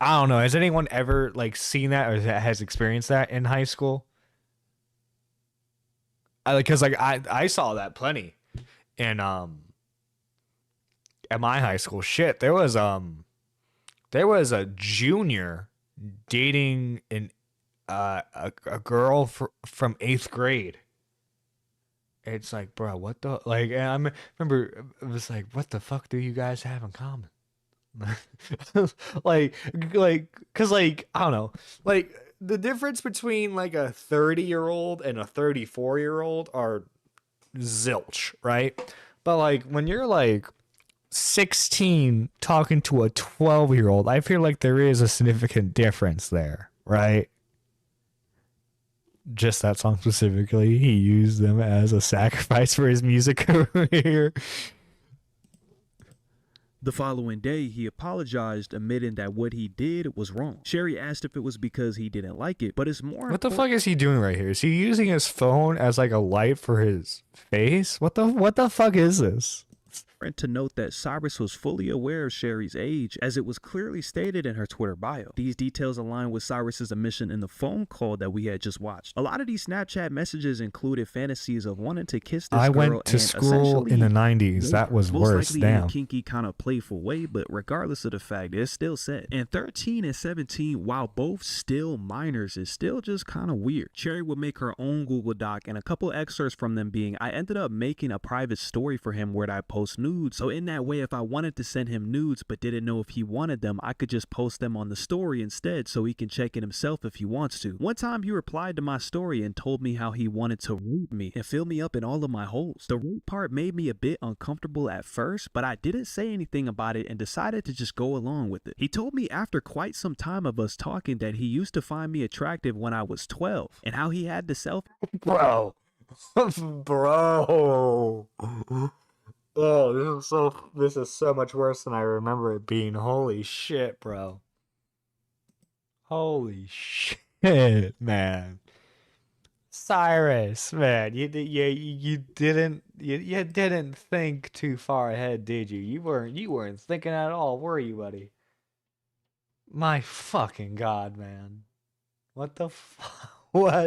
I don't know. Has anyone ever like seen that or has experienced that in high school? I saw that plenty in at my high school. Shit, there was a junior dating a girl from 8th grade. It's like, bro, what the like? And remember it was like, what the fuck do you guys have in common? like, cause like I don't know, like the difference between like a 30-year-old and a 34-year-old are zilch, right? But like when you're like 16 talking to a 12-year-old, I feel like there is a significant difference there, right? Just that song specifically, he used them as a sacrifice for his music career. The following day, he apologized, admitting that what he did was wrong. Sherry asked if it was because he didn't like it, but it's more. What the fuck is he doing right here? Is he using his phone as like a light for his face? What the fuck is this? To note that Cyrus was fully aware of Sherry's age, as it was clearly stated in her Twitter bio. These details align with Cyrus's admission in the phone call that we had just watched. A lot of these Snapchat messages included fantasies of wanting to kiss this girl. I went to school in the 90s. That was worse. Likely Damn. in a kinky kind of playful way, but regardless of the fact, it's still said. And 13 and 17, while both still minors, is still just kind of weird. Sherry would make her own Google Doc, and a couple excerpts from them being, I ended up making a private story for him where I post nudes. So in that way, if I wanted to send him nudes but didn't know if he wanted them, I could just post them on the story instead so he can check it himself if he wants to. One time he replied to my story and told me how he wanted to rape me and fill me up in all of my holes. The rape part made me a bit uncomfortable at first, but I didn't say anything about it and decided to just go along with it. He told me after quite some time of us talking that he used to find me attractive when I was 12 and how he had the self. Bro. Bro. Oh, this is so much worse than I remember it being. Holy shit, bro. Holy shit, man. Cyrus, man, you didn't think too far ahead, did you? You weren't thinking at all, were you, buddy? My fucking god, man. What the fuck?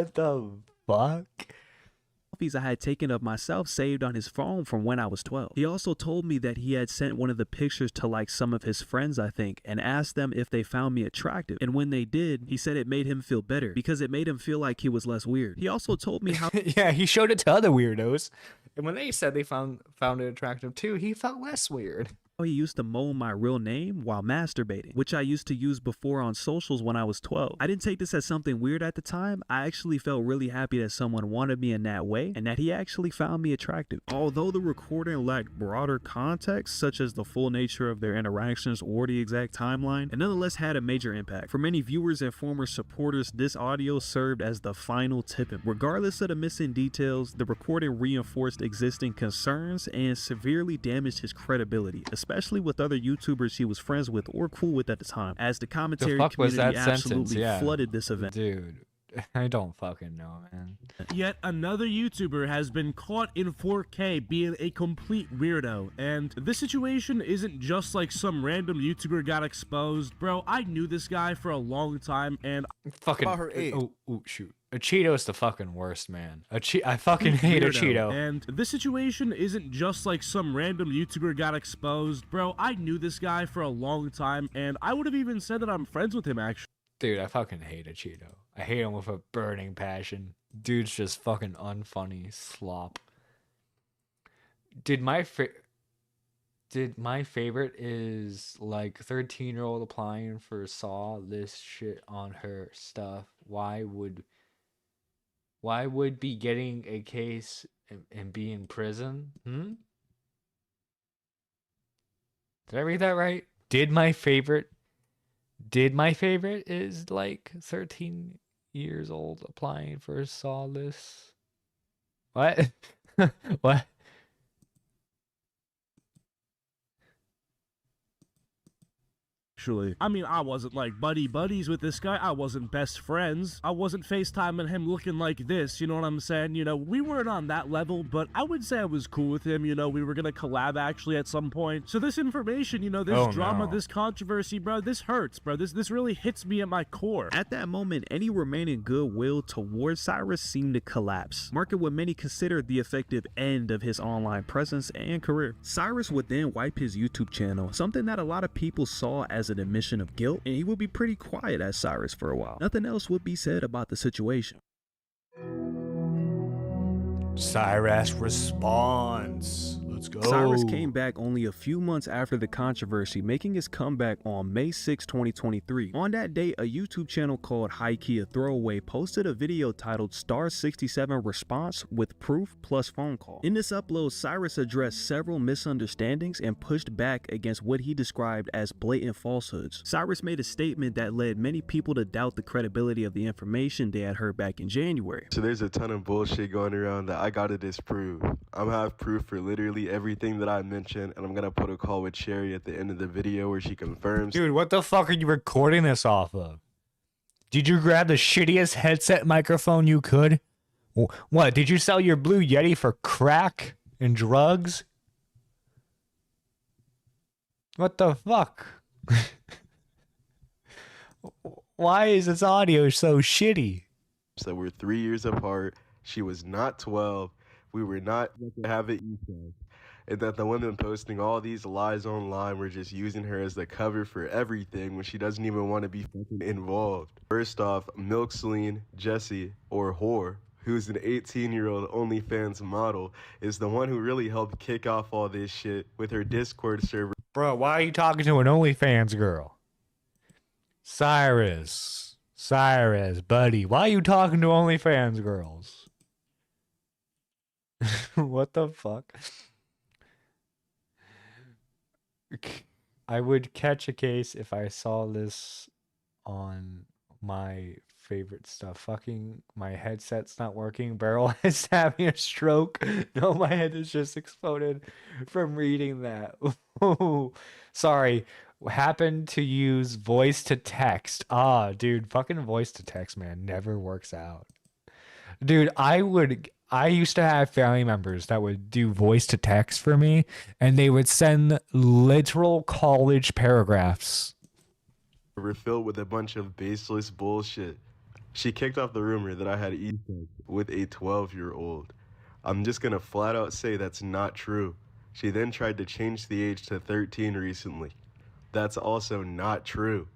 I had taken of myself saved on his phone from when I was 12. He also told me that he had sent one of the pictures to like some of his friends, I think, and asked them if they found me attractive. And when they did, he said it made him feel better because it made him feel like he was less weird. He also told me how yeah, he showed it to other weirdos. And when they said they found it attractive too, he felt less weird. He used to moan my real name while masturbating, which I used to use before on socials when I was 12. I didn't take this as something weird at the time. I actually felt really happy that someone wanted me in that way and that he actually found me attractive. Although the recording lacked broader context, such as the full nature of their interactions or the exact timeline, it nonetheless had a major impact. For many viewers and former supporters, this audio served as the final tipping. Regardless of the missing details, the recording reinforced existing concerns and severely damaged his credibility, especially with other YouTubers he was friends with or cool with at the time, as the commentary community absolutely flooded this event. Dude, I don't fucking know, man. Yet another YouTuber has been caught in 4K being a complete weirdo, and this situation isn't just like some random YouTuber got exposed. Bro, I knew this guy for a long time, and fucking about her age. Oh shoot. A Cheeto's the fucking worst, man. I fucking hate a Cheeto. And this situation isn't just like some random YouTuber got exposed. Bro, I knew this guy for a long time, and I would have even said that I'm friends with him, actually. Dude, I fucking hate a Cheeto. I hate him with a burning passion. Dude's just fucking unfunny slop. Did my favorite is like 13-year-old applying for saw this shit on her stuff. Why would be getting a case and be in prison? Did I read that right? Did my favorite is like 13 years old applying for solace. What? What? Actually, I mean, I wasn't like buddies with this guy. I wasn't best friends. I wasn't FaceTiming him looking like this, you know what I'm saying? You know, we weren't on that level, but I would say I was cool with him. You know, we were gonna collab actually at some point. So this information, you know, this drama, this controversy, bro, this hurts, bro. This really hits me at my core. At that moment, any remaining goodwill towards Cyrus seemed to collapse, marking what many considered the effective end of his online presence and career. Cyrus would then wipe his YouTube channel, something that a lot of people saw as an admission of guilt, and he would be pretty quiet as Cyrus for a while. Nothing else would be said about the situation. Cyrus responds. Let's go. Cyrus came back only a few months after the controversy, making his comeback on May 6, 2023. On that date, a YouTube channel called High Key a Throwaway posted a video titled Star 67 Response with Proof plus Phone Call. In this upload, Cyrus addressed several misunderstandings and pushed back against what he described as blatant falsehoods. Cyrus made a statement that led many people to doubt the credibility of the information they had heard back in January. So there's a ton of bullshit going around that I gotta disprove. I'm gonna have proof for literally everything that I mentioned, and I'm gonna put a call with Cherry at the end of the video where she confirms. Dude, what the fuck are you recording this off of? Did you grab the shittiest headset microphone you could? What, did you sell your Blue Yeti for crack and drugs? What the fuck? Why is this audio so shitty? So we're 3 years apart. She was not 12. We were not having ego. And that the women posting all these lies online were just using her as the cover for everything when she doesn't even want to be fucking involved. First off, Milk Celine, Jessie, or Whore, who's an 18-year-old OnlyFans model, is the one who really helped kick off all this shit with her Discord server. Bro, why are you talking to an OnlyFans girl? Cyrus, buddy, why are you talking to OnlyFans girls? What the fuck? I would catch a case if I saw this on my favorite stuff. Fucking my headset's not working. Beryl is having a stroke. No, my head is just exploded from reading that. Sorry. Happened to use voice to text. Ah, dude, fucking voice to text, man, never works out. Dude, I used to have family members that would do voice to text for me, and they would send literal college paragraphs. Were filled with a bunch of baseless bullshit. She kicked off the rumor that I had e-sex with a 12-year-old. I'm just gonna flat out say that's not true. She then tried to change the age to 13 recently. That's also not true.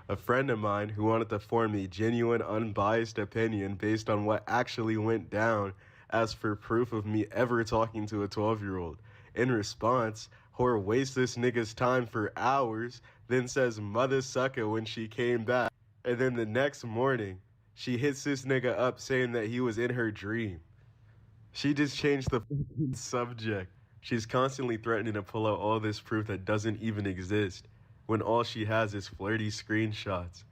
A friend of mine who wanted to form a genuine, unbiased opinion based on what actually went down asked for proof of me ever talking to a 12-year-old. In response, Whore wastes this nigga's time for hours, then says mother sucker when she came back. And then the next morning, she hits this nigga up saying that he was in her dream. She just changed the fucking subject. She's constantly threatening to pull out all this proof that doesn't even exist, when all she has is flirty screenshots.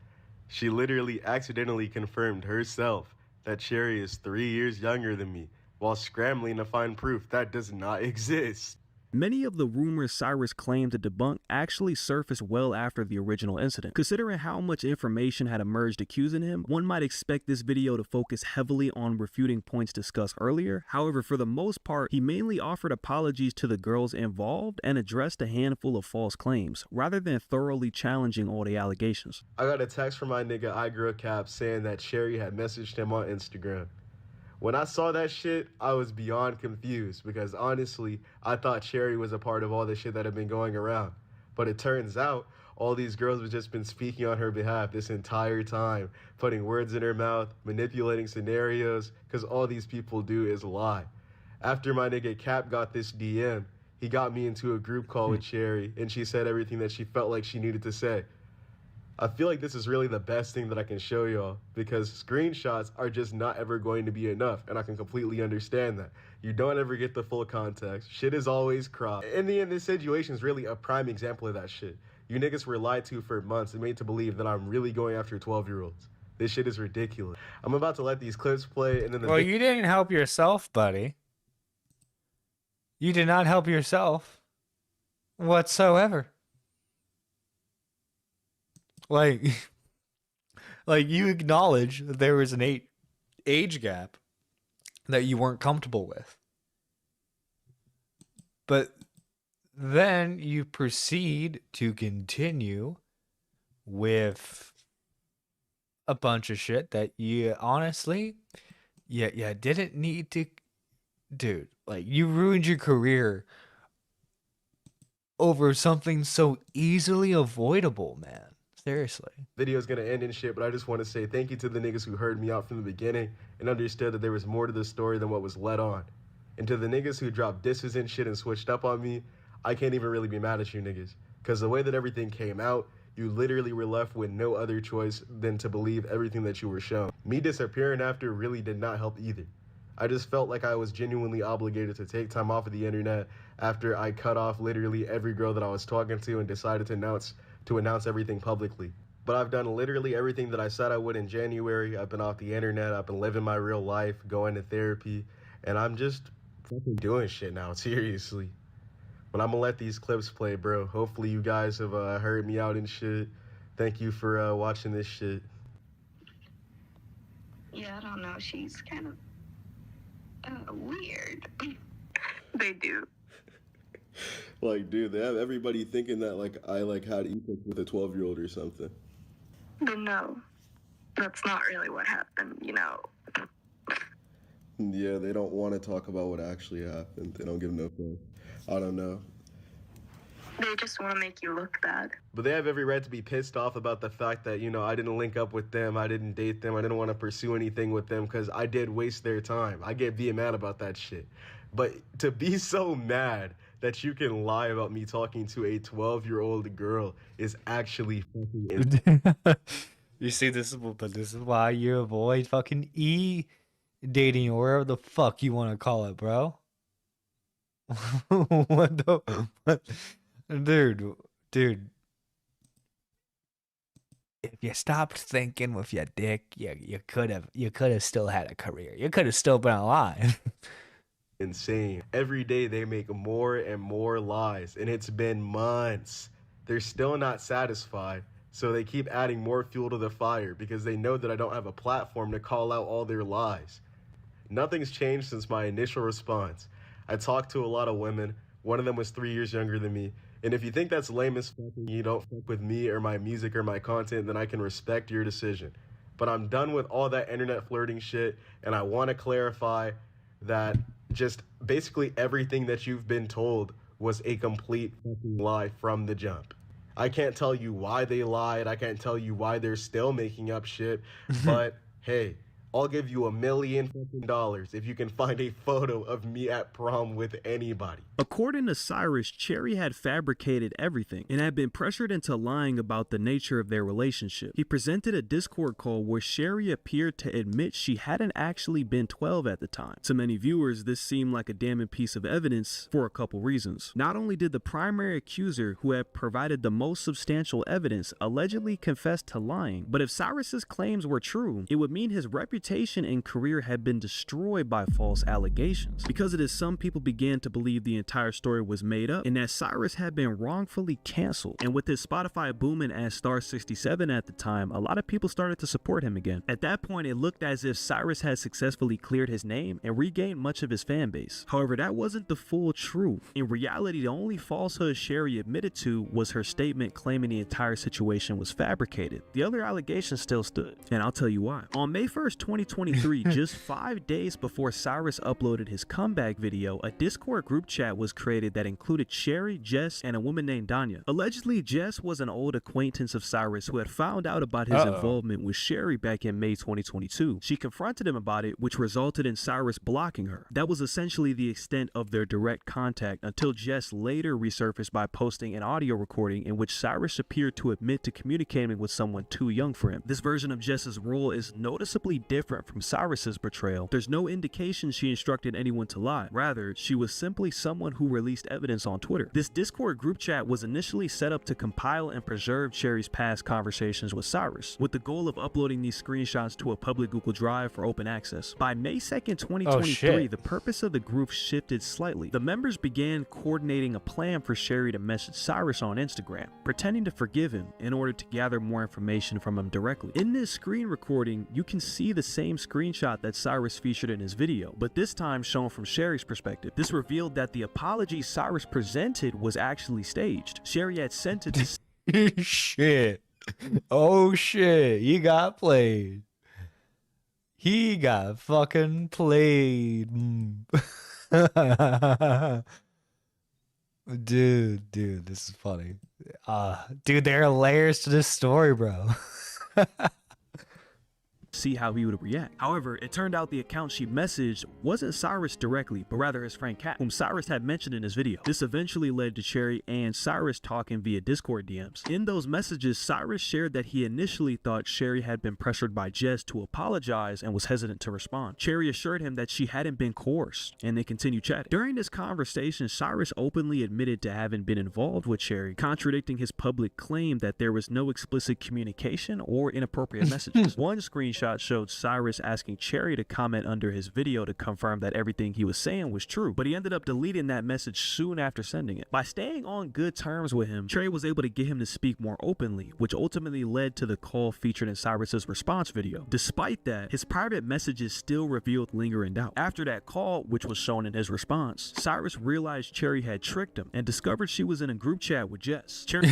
She literally accidentally confirmed herself that Cherry is 3 years younger than me, while scrambling to find proof that does not exist. Many of the rumors Cyrus claimed to debunk actually surfaced well after the original incident. Considering how much information had emerged accusing him, one might expect this video to focus heavily on refuting points discussed earlier. However, for the most part, he mainly offered apologies to the girls involved and addressed a handful of false claims, rather than thoroughly challenging all the allegations. I got a text from my nigga iGirlCap saying that Cherry had messaged him on Instagram. When I saw that shit, I was beyond confused because honestly, I thought Cherry was a part of all the shit that had been going around. But it turns out, all these girls have just been speaking on her behalf this entire time, putting words in her mouth, manipulating scenarios, because all these people do is lie. After my nigga Cap got this DM, he got me into a group call with Cherry, and she said everything that she felt like she needed to say. I feel like this is really the best thing that I can show y'all because screenshots are just not ever going to be enough, and I can completely understand that. You don't ever get the full context. Shit is always cropped. In the end, this situation is really a prime example of that shit. You niggas were lied to for months and made to believe that I'm really going after 12-year-olds. This shit is ridiculous. I'm about to let these clips play, and then the Well, you didn't help yourself, buddy. You did not help yourself whatsoever. Like, like you acknowledge that there was an age gap that you weren't comfortable with. But then you proceed to continue with a bunch of shit that you honestly, yeah, didn't need to. Dude, like, you ruined your career over something so easily avoidable, man. Seriously. video's gonna end and shit, but I just want to say thank you to the niggas who heard me out from the beginning and understood that there was more to the story than what was led on. And to the niggas who dropped disses and shit and switched up on me, I can't even really be mad at you niggas. Because the way that everything came out, you literally were left with no other choice than to believe everything that you were shown. Me disappearing after really did not help either. I just felt like I was genuinely obligated to take time off of the internet after I cut off literally every girl that I was talking to and decided to announce everything publicly. But I've done literally everything that I said I would in January. I've been off the internet, I've been living my real life, going to therapy, and I'm just fucking doing shit now, seriously. But I'm gonna let these clips play, bro. Hopefully you guys have heard me out and shit. Thank you for watching this shit. Yeah, I don't know. She's kind of weird. They do. Like, dude, they have everybody thinking that, like, I, like, had sex with a 12-year-old or something. But no, that's not really what happened, you know. Yeah, they don't want to talk about what actually happened. They don't give no fuck. I don't know. They just want to make you look bad. But they have every right to be pissed off about the fact that, you know, I didn't link up with them, I didn't date them, I didn't want to pursue anything with them because I did waste their time. I get being mad about that shit. But to be so mad that you can lie about me talking to a 12-year-old girl is actually fucking You see, this is why you avoid fucking dating or whatever the fuck you want to call it, bro. What the dude. If you stopped thinking with your dick, you could have still had a career. You could have still been alive. insane. Every day they make more and more lies, and it's been months. They're still not satisfied, so they keep adding more fuel to the fire because they know that I don't have a platform to call out all their lies. Nothing's changed since my initial response. I talked to a lot of women. One of them was 3 years younger than me. And if you think that's lame as fuck and you don't fuck with me or my music or my content, then I can respect your decision. But I'm done with all that internet flirting shit, and I want to clarify that just basically everything that you've been told was a complete fucking lie from the jump. I can't tell you why they lied. I can't tell you why they're still making up shit. But hey, I'll give you $1 million if you can find a photo of me at prom with anybody. According to Cyrus, Cherry had fabricated everything and had been pressured into lying about the nature of their relationship. He presented a Discord call where Cherry appeared to admit she hadn't actually been 12 at the time. To many viewers, this seemed like a damning piece of evidence for a couple reasons. Not only did the primary accuser, who had provided the most substantial evidence, allegedly confess to lying, but if Cyrus's claims were true, it would mean his reputation and career had been destroyed by false allegations. Because of this, some people began to believe the entire story was made up and that Cyrus had been wrongfully canceled. And with his Spotify booming as Star 67 at the time, a lot of people started to support him again. At that point, it looked as if Cyrus had successfully cleared his name and regained much of his fan base. However, that wasn't the full truth. In reality, the only falsehood Sherry admitted to was her statement claiming the entire situation was fabricated. The other allegations still stood, and I'll tell you why. On May 1st, 2023, just 5 days before Cyrus uploaded his comeback video, a Discord group chat was created that included Sherry, Jess, and a woman named Danya. Allegedly, Jess was an old acquaintance of Cyrus who had found out about his involvement with Sherry back in May 2022. She confronted him about it, which resulted in Cyrus blocking her. That was essentially the extent of their direct contact until Jess later resurfaced by posting an audio recording in which Cyrus appeared to admit to communicating with someone too young for him. This version of Jess's role is noticeably different different from Cyrus's portrayal. There's no indication she instructed anyone to lie. Rather, she was simply someone who released evidence on Twitter. This Discord group chat was initially set up to compile and preserve Cherry's past conversations with Cyrus, with the goal of uploading these screenshots to a public Google Drive for open access. By May 2nd, 2023, the purpose of the group shifted slightly. The members began coordinating a plan for Sherry to message Cyrus on Instagram, pretending to forgive him in order to gather more information from him directly. In this screen recording, you can see the same screenshot that Cyrus featured in his video, but this time shown from Sherry's perspective. This revealed that the apology Cyrus presented was actually staged. Sherry had sent it to Shit. Oh shit. He got played. He got fucking played. Dude, this is funny. Dude, there are layers to this story, bro. see how he would react. However, it turned out the account she messaged wasn't Cyrus directly, but rather his friend Kat, whom Cyrus had mentioned in his video. This eventually led to Cherry and Cyrus talking via Discord DMs. In those messages, Cyrus shared that he initially thought Cherry had been pressured by Jess to apologize and was hesitant to respond. Cherry assured him that she hadn't been coerced, and they continued chatting. During this conversation, Cyrus openly admitted to having been involved with Cherry, contradicting his public claim that there was no explicit communication or inappropriate messages. One screenshot showed Cyrus asking Cherry to comment under his video to confirm that everything he was saying was true, but he ended up deleting that message soon after sending it. By staying on good terms with him, Cherry was able to get him to speak more openly, which ultimately led to the call featured in Cyrus's response video. Despite that, his private messages still revealed lingering doubt. After that call, which was shown in his response, Cyrus realized Cherry had tricked him and discovered she was in a group chat with Jess. Cherry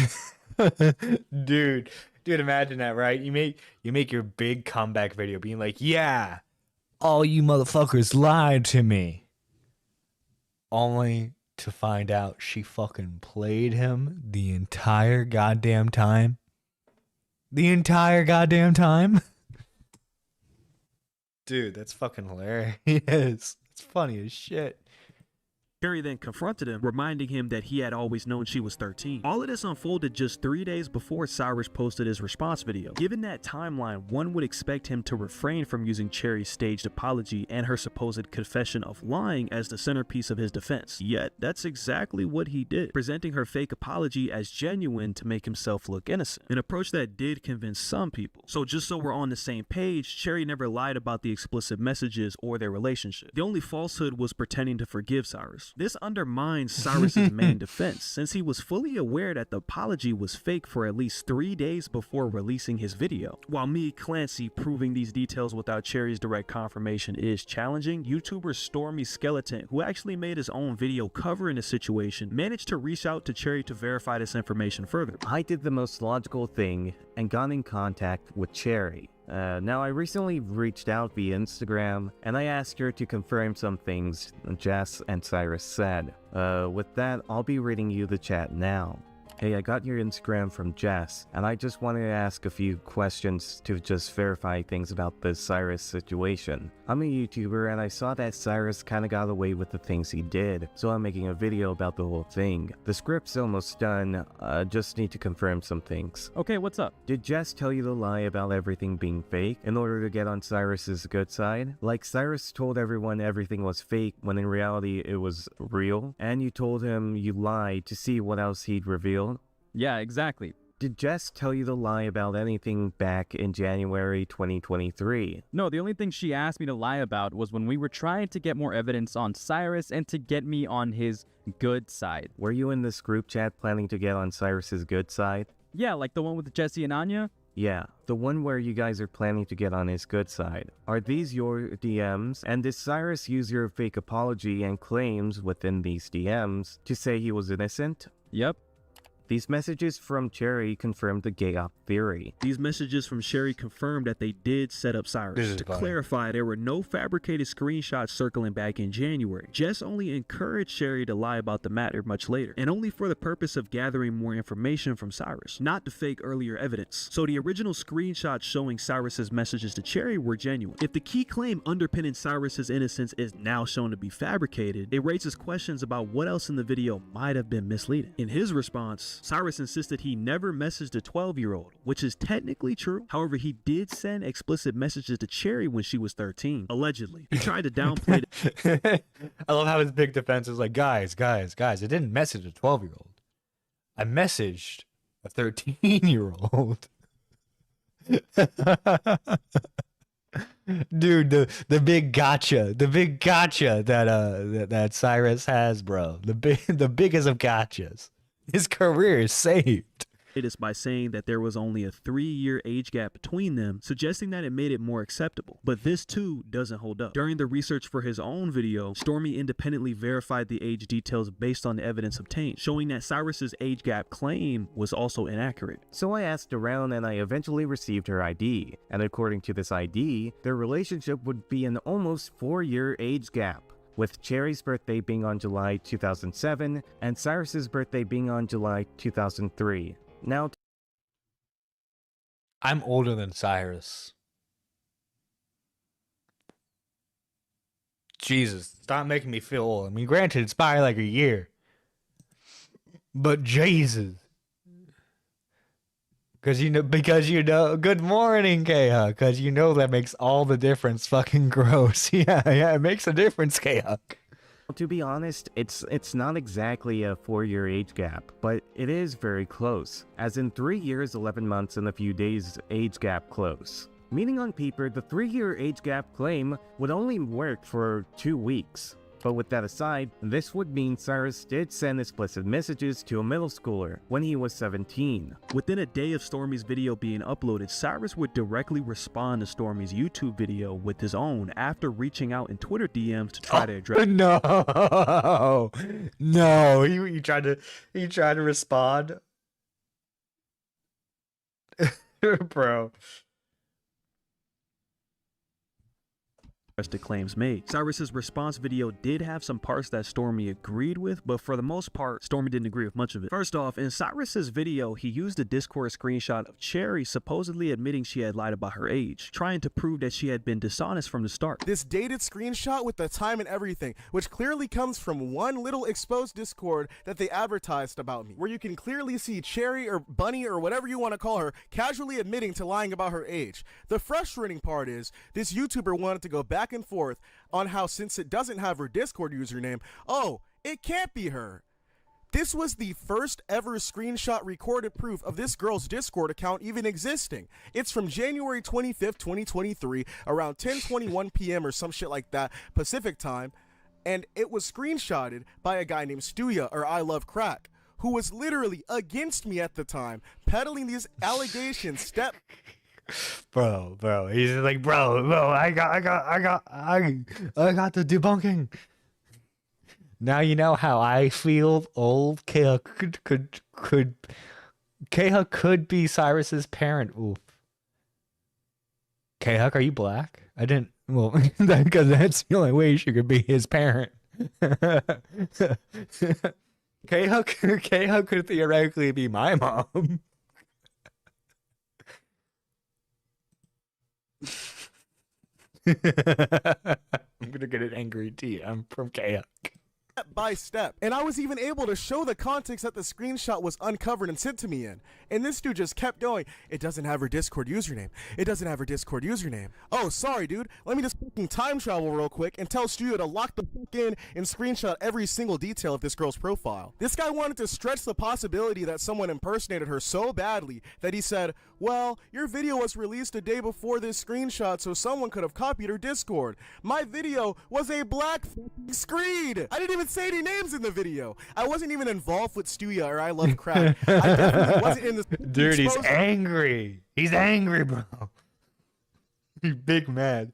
Dude, imagine that, right? You make your big comeback video being like, yeah, all you motherfuckers lied to me. Only to find out she fucking played him the entire goddamn time. The entire goddamn time. Dude, that's fucking hilarious. It's funny as shit. Cherry then confronted him, reminding him that he had always known she was 13. All of this unfolded just 3 days before Cyrus posted his response video. Given that timeline, one would expect him to refrain from using Cherry's staged apology and her supposed confession of lying as the centerpiece of his defense. Yet, that's exactly what he did, presenting her fake apology as genuine to make himself look innocent, an approach that did convince some people. So just so we're on the same page, Cherry never lied about the explicit messages or their relationship. The only falsehood was pretending to forgive Cyrus. This undermines Cyrus's main defense, since he was fully aware that the apology was fake for at least 3 days before releasing his video. While me, Clancy, proving these details without Cherry's direct confirmation is challenging, YouTuber Stormy Skeleton, who actually made his own video covering the situation, managed to reach out to Cherry to verify this information further. I did the most logical thing and got in contact with Cherry. Now, I recently reached out via Instagram, and I asked her to confirm some things Jess and Cyrus said. With that, I'll be reading you the chat now. Hey, I got your Instagram from Jess, and I just wanted to ask a few questions to just verify things about this Cyrus situation. I'm a YouTuber, and I saw that Cyrus kinda got away with the things he did, so I'm making a video about the whole thing. The script's almost done, just need to confirm some things. Okay, what's up? Did Jess tell you the lie about everything being fake in order to get on Cyrus's good side? Like, Cyrus told everyone everything was fake when in reality it was real, and you told him you lied to see what else he'd reveal? Yeah, exactly. Did Jess tell you the lie about anything back in January 2023? No, the only thing she asked me to lie about was when we were trying to get more evidence on Cyrus and to get me on his good side. Were you in this group chat planning to get on Cyrus's good side? Yeah, like the one with Jesse and Anya? Yeah, the one where you guys are planning to get on his good side. Are these your DMs? And did Cyrus use your fake apology and claims within these DMs to say he was innocent? Yep. These messages from Cherry confirmed the gay op theory. These messages from Cherry confirmed that they did set up Cyrus. To clarify, there were no fabricated screenshots circling back in January. Jess only encouraged Cherry to lie about the matter much later, and only for the purpose of gathering more information from Cyrus, not to fake earlier evidence. So the original screenshots showing Cyrus's messages to Cherry were genuine. If the key claim underpinning Cyrus's innocence is now shown to be fabricated, it raises questions about what else in the video might have been misleading. In his response, this. Cyrus insisted he never messaged a 12-year-old, which is technically true. However, he did send explicit messages to Cherry when she was 13, allegedly. He tried to downplay it. I love how his big defense is like, guys, I didn't message a 12-year-old. I messaged a 13-year-old. Dude, the big gotcha that Cyrus has, bro. The biggest of gotchas. His career is saved. This by saying that there was only a 3-year age gap between them, suggesting that it made it more acceptable. But this too doesn't hold up. During the research for his own video, Stormy independently verified the age details based on the evidence obtained, showing that Cyrus's age gap claim was also inaccurate. So I asked around and I eventually received her ID, and according to this ID, their relationship would be an almost 4-year age gap, with Cherry's birthday being on July 2007 and Cyrus's birthday being on July 2003. Now, I'm older than Cyrus. Jesus, stop making me feel old. I mean, granted, it's by like a year. But Jesus. Because you know, good morning, K-Huck. Because you know that makes all the difference. Fucking gross. Yeah, it makes a difference, K-Huck. to be honest, it's not exactly a 4-year age gap, but it is very close, as in 3 years, 11 months, and a few days age gap close. Meaning on paper, the 3-year age gap claim would only work for 2 weeks. But with that aside, this would mean Cyrus did send explicit messages to a middle schooler when he was 17. Within a day of Stormy's video being uploaded, Cyrus would directly respond to Stormy's YouTube video with his own after reaching out in Twitter DMs to try to address. No, he tried to respond, bro. The claims made. Cyrus's response video did have some parts that Stormy agreed with, but for the most part, Stormy didn't agree with much of it. First off, in Cyrus's video, he used a Discord screenshot of Cherry supposedly admitting she had lied about her age, trying to prove that she had been dishonest from the start. This dated screenshot with the time and everything, which clearly comes from one little exposed Discord that they advertised about me, where you can clearly see Cherry or Bunny or whatever you want to call her casually admitting to lying about her age. The frustrating part is this YouTuber wanted to go back and forth on how, since it doesn't have her Discord username, oh, it can't be her. This was the first ever screenshot recorded proof of this girl's Discord account even existing. It's from January 25th, 2023, around 10:21 p.m. or some shit like that, Pacific time, and it was screenshotted by a guy named Stuya, or I Love Crack, who was literally against me at the time, peddling these allegations step. Bro, he's like, bro, I got the debunking. Now you know how I feel. Old K-Huck could be Cyrus's parent. Oof. K-Huck, are you black? I didn't. Well, because that's the only way she could be his parent. K-Huck could theoretically be my mom. I'm gonna get an angry DM from K-Huck. Step by step, and I was even able to show the context that the screenshot was uncovered and sent to me in, and this dude just kept going. It doesn't have her Discord username. It doesn't have her Discord username. Oh, sorry, dude. Let me just fucking time travel real quick and tell Studio to lock the fuck in and screenshot every single detail of this girl's profile. This guy wanted to stretch the possibility that someone impersonated her so badly that he said, well, your video was released a day before this screenshot, so someone could have copied her Discord. My video was a black fucking screen. I didn't even say any names in the video. I wasn't even involved with Stuya or I Love Crack. I definitely wasn't in this. Dude, he's angry. He's angry, bro. He big mad.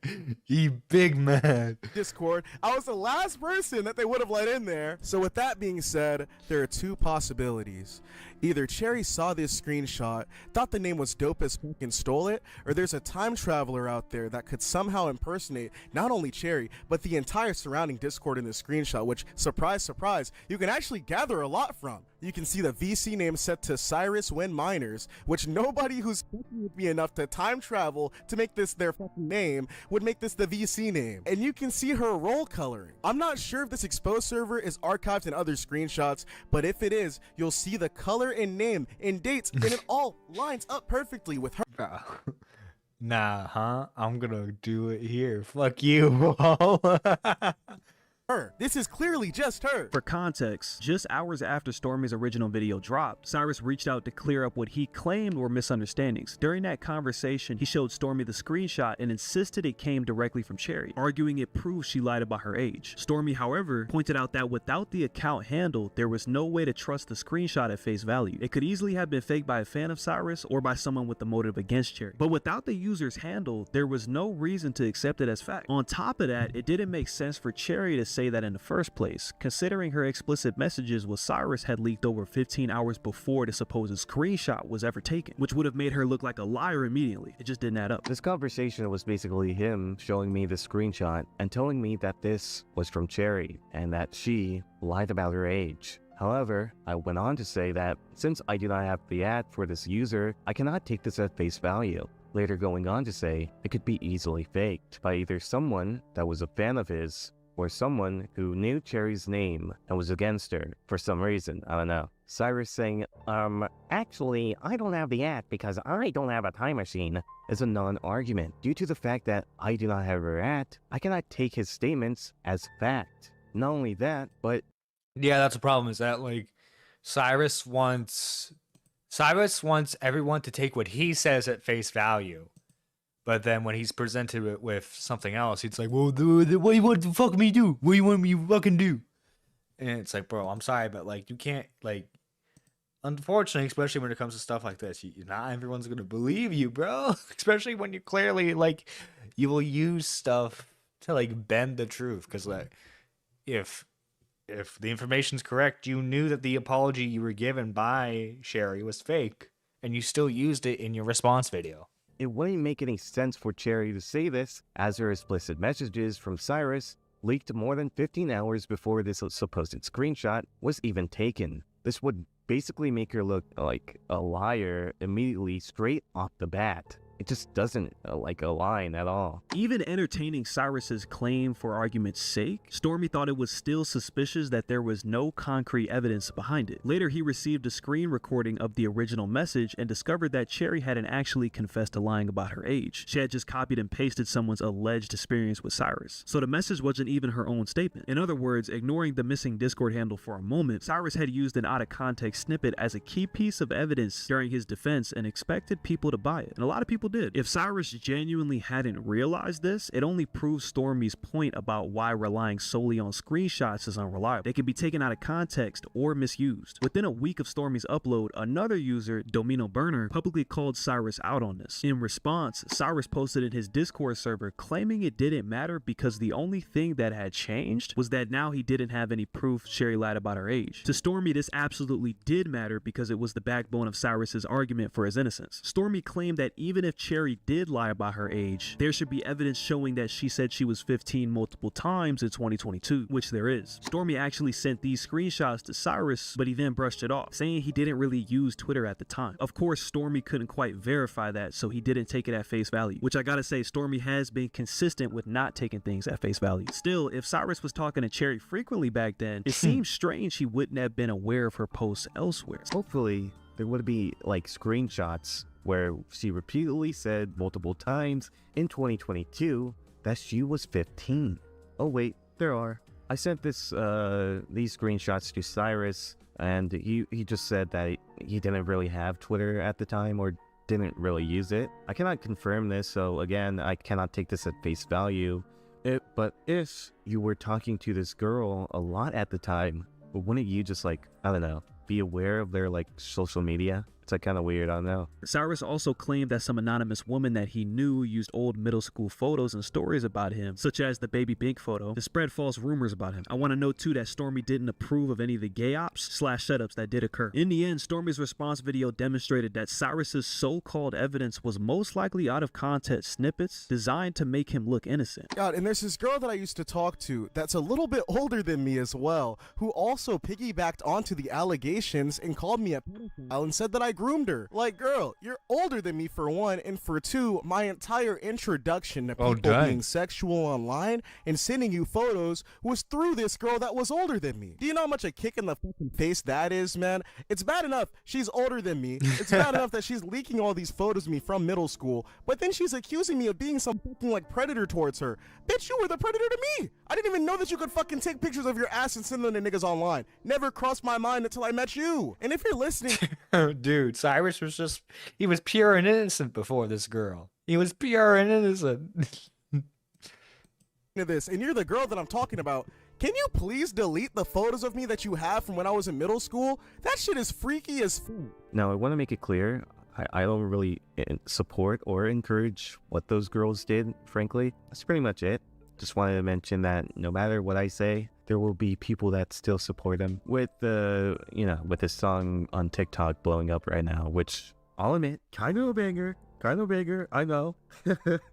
Discord. I was the last person that they would have let in there. So with that being said, there are two possibilities. Either Cherry saw this screenshot, thought the name was dope as fuck and stole it, or there's a time traveler out there that could somehow impersonate not only Cherry, but the entire surrounding Discord in this screenshot, which, surprise, surprise, you can actually gather a lot from. you can see the VC name set to Cyrus when minors, which nobody who's fucking with me enough to time travel to make this their fucking name would make this the VC name. And you can see her role coloring. I'm not sure if this exposed server is archived in other screenshots, but if it is, you'll see the color and name and dates, and it all lines up perfectly with her. Bro. Nah, huh? I'm gonna do it here. Fuck you, bro. This is clearly just her. For context, just hours after Stormy's original video dropped, Cyrus reached out to clear up what he claimed were misunderstandings. During that conversation, he showed Stormy the screenshot and insisted it came directly from Cherry, arguing it proves she lied about her age. Stormy, however, pointed out that without the account handle, there was no way to trust the screenshot at face value. It could easily have been faked by a fan of Cyrus or by someone with a motive against Cherry. But without the user's handle, there was no reason to accept it as fact. On top of that, it didn't make sense for Cherry to say that in the first place, considering her explicit messages with Cyrus had leaked over 15 hours before the supposed screenshot was ever taken, which would have made her look like a liar immediately. It just didn't add up. This conversation was basically him showing me the screenshot and telling me that this was from Cherry and that she lied about her age. However, I went on to say that since I do not have the ad for this user, I cannot take this at face value. Later going on to say it could be easily faked by either someone that was a fan of his or someone who knew Cherry's name and was against her for some reason. I don't know. Cyrus saying, actually, I don't have the ad because I don't have a time machine is a non-argument. Due to the fact that I do not have her ad, I cannot take his statements as fact. Not only that, but... Yeah, that's the problem, is that, like, Cyrus wants everyone to take what he says at face value. But then when he's presented with something else, he's like, well, what do you want to fuck me do? What do you want me to fucking do? And it's like, bro, I'm sorry, but, like, you can't, like, unfortunately, especially when it comes to stuff like this, not everyone's going to believe you, bro. Especially when you clearly, like, you will use stuff to, like, bend the truth. Because, like, if the information's correct, you knew that the apology you were given by Sherry was fake, and you still used it in your response video. It wouldn't make any sense for Cherry to say this, as her explicit messages from Cyrus leaked more than 15 hours before this supposed screenshot was even taken. This would basically make her look like a liar immediately straight off the bat. It just doesn't like align at all. Even entertaining Cyrus's claim for argument's sake, Stormy thought it was still suspicious that there was no concrete evidence behind it. Later, he received a screen recording of the original message and discovered that Cherry hadn't actually confessed to lying about her age. She had just copied and pasted someone's alleged experience with Cyrus. So the message wasn't even her own statement. In other words, ignoring the missing Discord handle for a moment, Cyrus had used an out-of-context snippet as a key piece of evidence during his defense and expected people to buy it. And a lot of people did. If Cyrus genuinely hadn't realized this, it only proves Stormy's point about why relying solely on screenshots is unreliable. They can be taken out of context or misused. Within a week of Stormy's upload, another user, Domino Burner, publicly called Cyrus out on this. In response, Cyrus posted in his Discord server claiming it didn't matter because the only thing that had changed was that now he didn't have any proof Sherry lied about her age. To Stormy, this absolutely did matter because it was the backbone of Cyrus's argument for his innocence. Stormy claimed that even if Cherry did lie about her age, there should be evidence showing that she said she was 15 multiple times in 2022, which there is. Stormy actually sent these screenshots to Cyrus, but he then brushed it off, saying he didn't really use Twitter at the time. Of course, Stormy couldn't quite verify that, so he didn't take it at face value, which I gotta say, Stormy has been consistent with not taking things at face value. Still, if Cyrus was talking to Cherry frequently back then, it seems strange he wouldn't have been aware of her posts elsewhere. Hopefully, there would be like screenshots where she repeatedly said multiple times in 2022 that she was 15. Oh wait, there are. I sent these screenshots to Cyrus, and he just said that he didn't really have Twitter at the time or didn't really use it. I cannot confirm this, so again, I cannot take this at face value. But if you were talking to this girl a lot at the time, wouldn't you just like, I don't know, be aware of their like social media? That's kind of weird, I don't know. Cyrus also claimed that some anonymous woman that he knew used old middle school photos and stories about him, such as the baby Bink photo, to spread false rumors about him. I want to note too that Stormy didn't approve of any of the gay ops / setups that did occur. In the end, Stormy's response video demonstrated that Cyrus's so-called evidence was most likely out of context snippets designed to make him look innocent. God, and there's this girl that I used to talk to that's a little bit older than me as well, who also piggybacked onto the allegations and called me a pedophile and said that I groomed her. Like, girl, you're older than me for one, and for two, my entire introduction to people being sexual online and sending you photos was through this girl that was older than me. Do you know how much a kick in the fucking face that is, man? It's bad enough she's older than me. It's bad enough that she's leaking all these photos of me from middle school, but then she's accusing me of being some fucking like predator towards her. Bitch, you were the predator to me. I didn't even know that you could fucking take pictures of your ass and send them to niggas online. Never crossed my mind until I met you. And if you're listening... Dude, Cyrus was just... He was pure and innocent before this girl. He was pure and innocent. to this, and you're the girl that I'm talking about. Can you please delete the photos of me that you have from when I was in middle school? That shit is freaky as fuck. Now, I want to make it clear, I don't really support or encourage what those girls did, frankly. That's pretty much it. Just wanted to mention that no matter what I say, there will be people that still support them with the, with this song on TikTok blowing up right now, which I'll admit, kind of a banger, I know.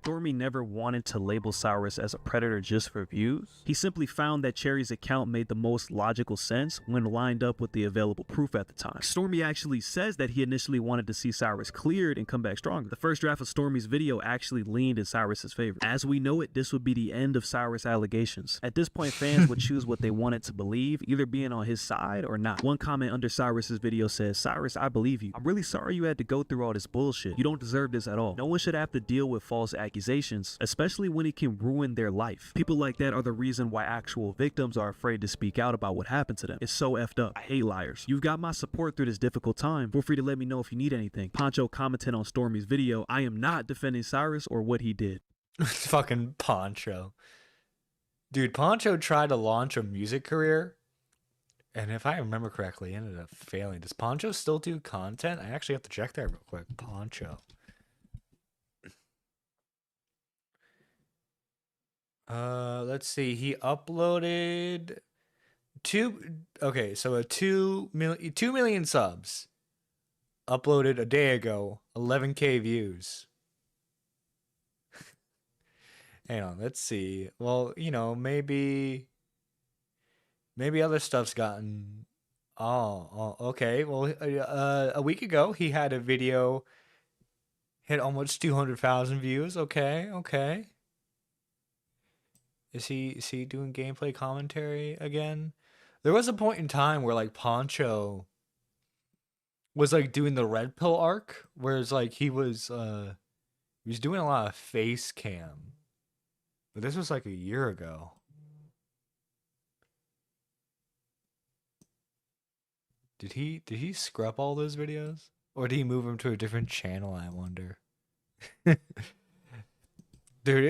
Stormy never wanted to label Cyrus as a predator just for views. He simply found that Cherry's account made the most logical sense when lined up with the available proof at the time. Stormy actually says that he initially wanted to see Cyrus cleared and come back stronger. The first draft of Stormy's video actually leaned in Cyrus's favor. As we know it, this would be the end of Cyrus' allegations. At this point, fans would choose what they wanted to believe, either being on his side or not. One comment under Cyrus's video says, "Cyrus, I believe you. I'm really sorry you had to go through all this bullshit. You don't deserve this at all. No one should have to deal with false accusations, especially when it can ruin their life. People like that are the reason why actual victims are afraid to speak out about what happened to them. It's so effed up. I hate liars. You've got my support through this difficult time. Feel free to let me know if you need anything." Poncho commented on Stormy's video, "I am not defending Cyrus or what he did." Fucking Poncho. Dude, Poncho tried to launch a music career, and if I remember correctly, ended up failing. Does Poncho still do content? I actually have to check that real quick. Poncho. Let's see. He uploaded 2 million subs. Uploaded a day ago, 11K views. Hang on, let's see. Well, maybe other stuff's gotten. Oh, okay. Well, a week ago he had a video hit almost 200,000 views. Okay. Is he doing gameplay commentary again? There was a point in time where like Poncho was like doing the red pill arc, whereas like he was doing a lot of face cam. But this was like a year ago. Did he scrub all those videos? Or did he move them to a different channel, I wonder? Dude,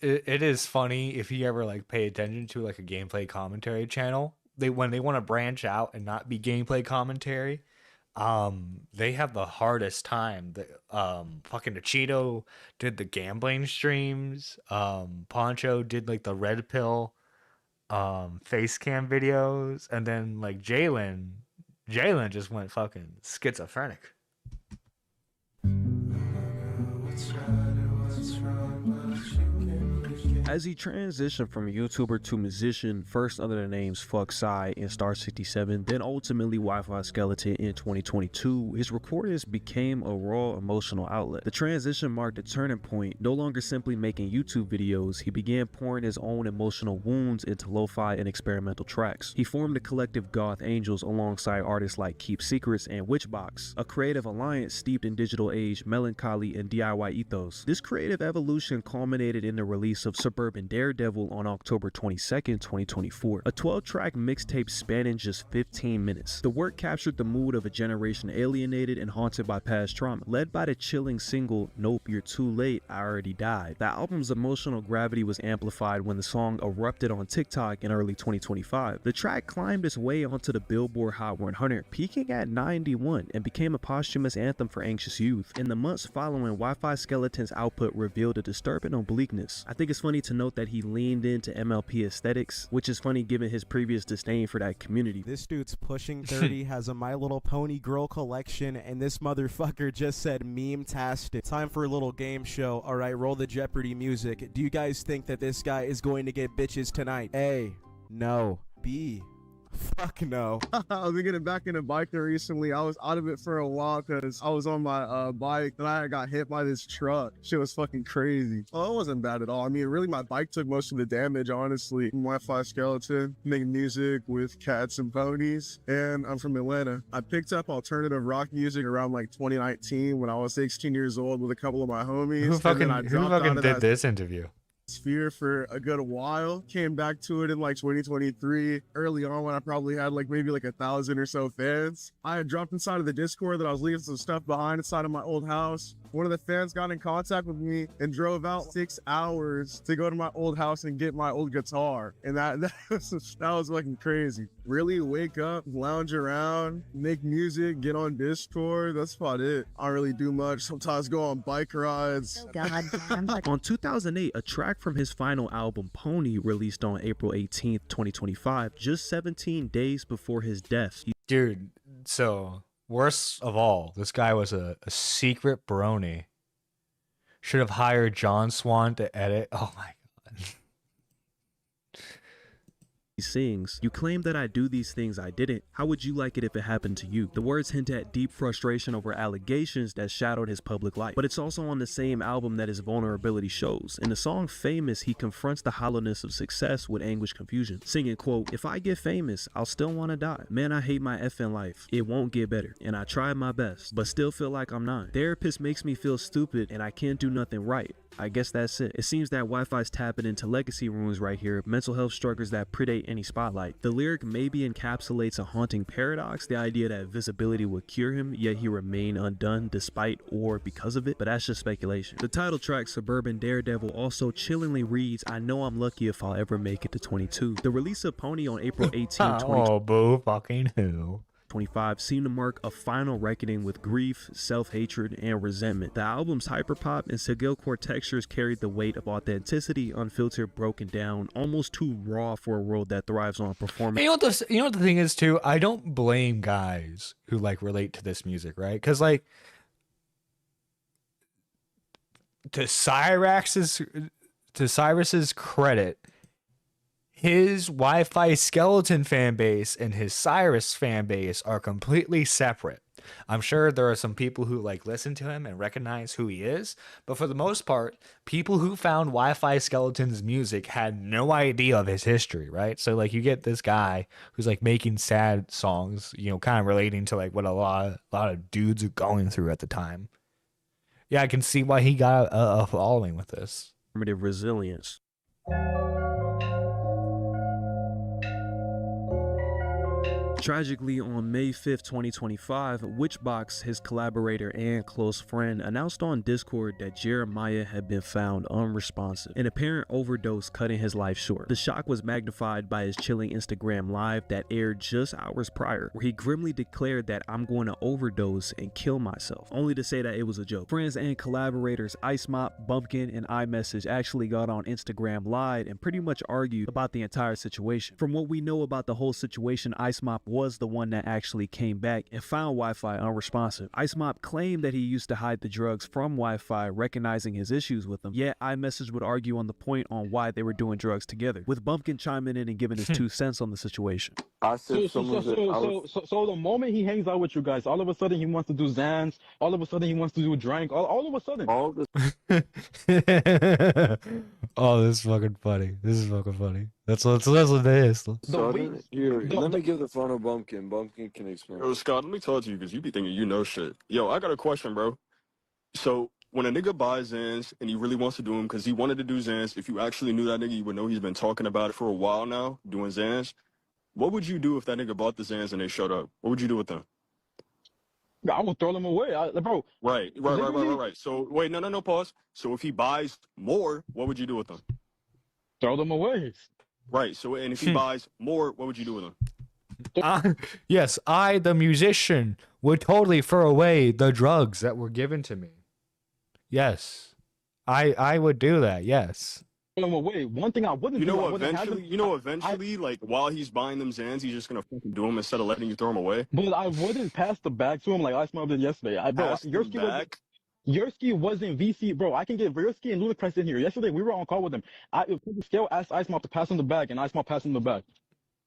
it is funny if you ever like pay attention to like a gameplay commentary channel. When they want to branch out and not be gameplay commentary, they have the hardest time. Fucking Cheeto did the gambling streams. Poncho did like the red pill face cam videos, and then like Jalen just went fucking schizophrenic. As he transitioned from YouTuber to musician, first under the names Fuck Psy and Star67, then ultimately Wi-Fi Skeleton in 2022, his recordings became a raw emotional outlet. The transition marked a turning point. No longer simply making YouTube videos, he began pouring his own emotional wounds into lo-fi and experimental tracks. He formed the collective Goth Angels alongside artists like Keep Secrets and Witchbox, a creative alliance steeped in digital age, melancholy, and DIY ethos. This creative evolution culminated in the release of Suburban Daredevil on October 22nd, 2024, a 12-track mixtape spanning just 15 minutes. The work captured the mood of a generation alienated and haunted by past trauma. Led by the chilling single, Nope, You're Too Late, I Already Died, the album's emotional gravity was amplified when the song erupted on TikTok in early 2025. The track climbed its way onto the Billboard Hot 100, peaking at 91, and became a posthumous anthem for anxious youth. In the months following, Wi-Fi Skeleton's output revealed a disturbing obliqueness. I think it's funny to note that he leaned into MLP aesthetics, which is funny given his previous disdain for that community. This dude's pushing 30, has a My Little Pony girl collection, and this motherfucker just said meme-tastic. Time for a little game show. Alright, roll the Jeopardy music. Do you guys think that this guy is going to get bitches tonight? A, no. B, fuck no. I've been getting back into biking recently. I was out of it for a while because I was on my bike and I got hit by this truck. Shit was fucking crazy. Oh, it wasn't bad at all. I mean, really, my bike took most of the damage, honestly. Wi-Fi Skeleton, making music with cats and ponies, and I'm from Atlanta. I picked up alternative rock music around like 2019 when I was 16 years old with a couple of my homies. Who fucking did this interview? Sphere for a good while. Came back to it in like 2023, early on when I probably had like maybe like 1,000 or so fans. I had dropped inside of the Discord that I was leaving some stuff behind inside of my old house. One of the fans got in contact with me and drove out 6 hours to go to my old house and get my old guitar. And that was fucking crazy. Really wake up, lounge around, make music, get on Discord. That's about it. I don't really do much. Sometimes go on bike rides. On 2008, a track from his final album, Pony, released on April 18th, 2025, just 17 days before his death. Dude, so worst of all, this guy was a secret brony. Should have hired John Swan to edit. Oh my god. He sings, "You claim that I do these things I didn't. How would you like it if it happened to you?" The words hint at deep frustration over allegations that shadowed his public life. But it's also on the same album that his vulnerability shows. In the song Famous, he confronts the hollowness of success with anguished confusion, singing, quote, "If I get famous, I'll still want to die. Man, I hate my effing life. It won't get better. And I tried my best, but still feel like I'm not. Therapist makes me feel stupid and I can't do nothing right. I guess that's it." It seems that Wi-Fi's tapping into legacy wounds right here, mental health struggles that predate any spotlight. The lyric maybe encapsulates a haunting paradox, the idea that visibility would cure him, yet he remained undone despite or because of it, but that's just speculation. The title track, Suburban Daredevil, also chillingly reads, "I know I'm lucky if I'll ever make it to 22. The release of Pony on April 18, Oh, boo fucking who. 25 seemed to mark a final reckoning with grief, self-hatred, and resentment. The album's hyperpop and Sigilcore textures carried the weight of authenticity, unfiltered, broken down, almost too raw for a world that thrives on performance. You know what the thing is too? I don't blame guys who like relate to this music, right? Because like to Cyrus's credit, his Wi-Fi Skeleton fan base and his Cyrus fan base are completely separate. I'm sure there are some people who like listen to him and recognize who he is, but for the most part, people who found Wi-Fi Skeleton's music had no idea of his history, right? So like you get this guy who's like making sad songs, you know, kind of relating to like what a lot of dudes are going through at the time. Yeah, I can see why he got a following with this. Resilience. Tragically, on May 5th, 2025, Witchbox, his collaborator and close friend, announced on Discord that Jeremiah had been found unresponsive, an apparent overdose cutting his life short. The shock was magnified by his chilling Instagram live that aired just hours prior, where he grimly declared that "I'm going to overdose and kill myself," only to say that it was a joke. Friends and collaborators Ice Mop, Bumpkin, and iMessage actually got on Instagram Live and pretty much argued about the entire situation. From what we know about the whole situation, Ice Mop was the one that actually came back and found Wi-Fi unresponsive. Ice Mop claimed that he used to hide the drugs from Wi-Fi, recognizing his issues with them, yet iMessage would argue on the point on why they were doing drugs together, with Bumpkin chiming in and giving his 2 cents on the situation. So the moment he hangs out with you guys, all of a sudden he wants to do Zans, all of a sudden he wants to do Drank, all of a sudden. Oh, this is fucking funny. This is fucking funny. Let's listen to this. Let me give the phone to Bumpkin. Bumpkin can explain. Yo, Scott, let me talk to you because you be thinking you know shit. Yo, I got a question, bro. So when a nigga buys Zans and he really wants to do them because he wanted to do Zans, if you actually knew that nigga, you would know he's been talking about it for a while now, doing Zans. What would you do if that nigga bought the Zans and they showed up? What would you do with them? I would throw them away, bro. Right. So wait, no, pause. So if he buys more, what would you do with them? Throw them away. Right. So and if he buys more, what would you do with them? Yes, I, the musician, would totally throw away the drugs that were given to me. Yes, I would do that. Yes. Throw them away. One thing I wouldn't do. Eventually, like while he's buying them Zans, he's just gonna fucking do them instead of letting you throw them away. But I wouldn't pass the bag to him like I smelled it yesterday. Yerski wasn't VC, bro. I can get Yerski and Ludacris in here. Yesterday we were on call with him. Scale asked Ice Mob to pass him the bag, and Ice Mob passed him the bag.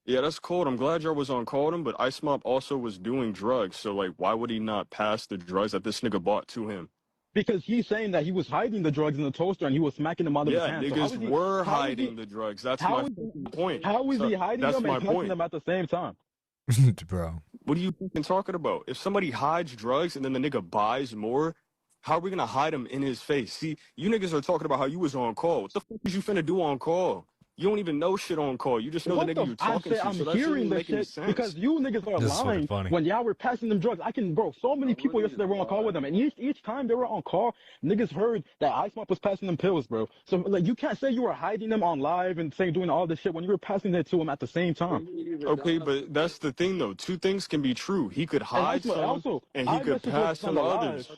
Yeah, that's cool. I'm glad y'all was on call with him, but Ice Mob also was doing drugs. So like, why would he not pass the drugs that this nigga bought to him? Because he's saying that he was hiding the drugs in the toaster and he was smacking them out of his hands. Yeah, niggas were hiding the drugs. That's my point. How is he hiding them and smacking them at the same time? Bro. What are you fucking talking about? If somebody hides drugs and then the nigga buys more, how are we gonna hide them in his face? See, you niggas are talking about how you was on call. What the fuck is you finna do on call? You don't even know shit on call. You just know the nigga you're talking to. I'm so hearing this shit because you niggas are lying. When y'all were passing them drugs, so many people yesterday were on call with them, and each time they were on call, niggas heard that Ice Mob was passing them pills, bro. So like, you can't say you were hiding them on live and doing all this shit when you were passing it to him at the same time. Okay, but that's the thing though. Two things can be true. He could hide some, and he could pass some others.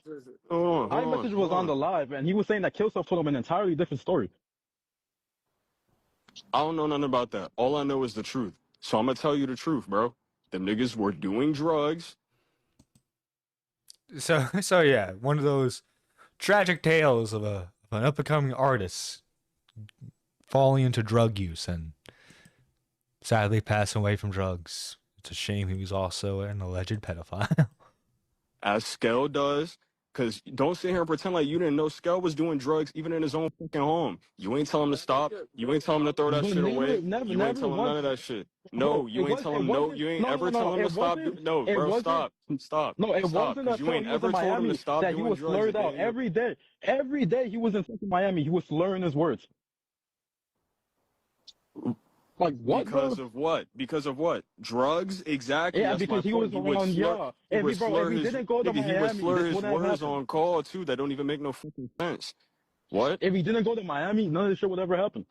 iMessage was on the live, and he was saying that Killself told him an entirely different story. I don't know nothing about that. All I know is the truth. So I'm gonna tell you the truth, bro. Them niggas were doing drugs. So yeah, one of those tragic tales of an up and coming artist falling into drug use and sadly passing away from drugs. It's a shame he was also an alleged pedophile. As Skell does. Because don't sit here and pretend like you didn't know Skell was doing drugs even in his own fucking home. You ain't tell him to stop. You ain't tell him to throw that shit away. You ain't tell him none of that shit. No, you ain't tell him no. You ain't ever tell him to stop. No, bro, stop. No, it wasn't until you ain't ever told him to stop that he was slurred out every day. Every day he was in Miami, he was slurring his words. Like what? Because of what? Because of what? Drugs? Exactly. Yeah, that's because he was around. Yeah. If he didn't go to Miami, he would slur his words on call too. That don't even make no fucking sense. What? If he didn't go to Miami, none of this shit would ever happen.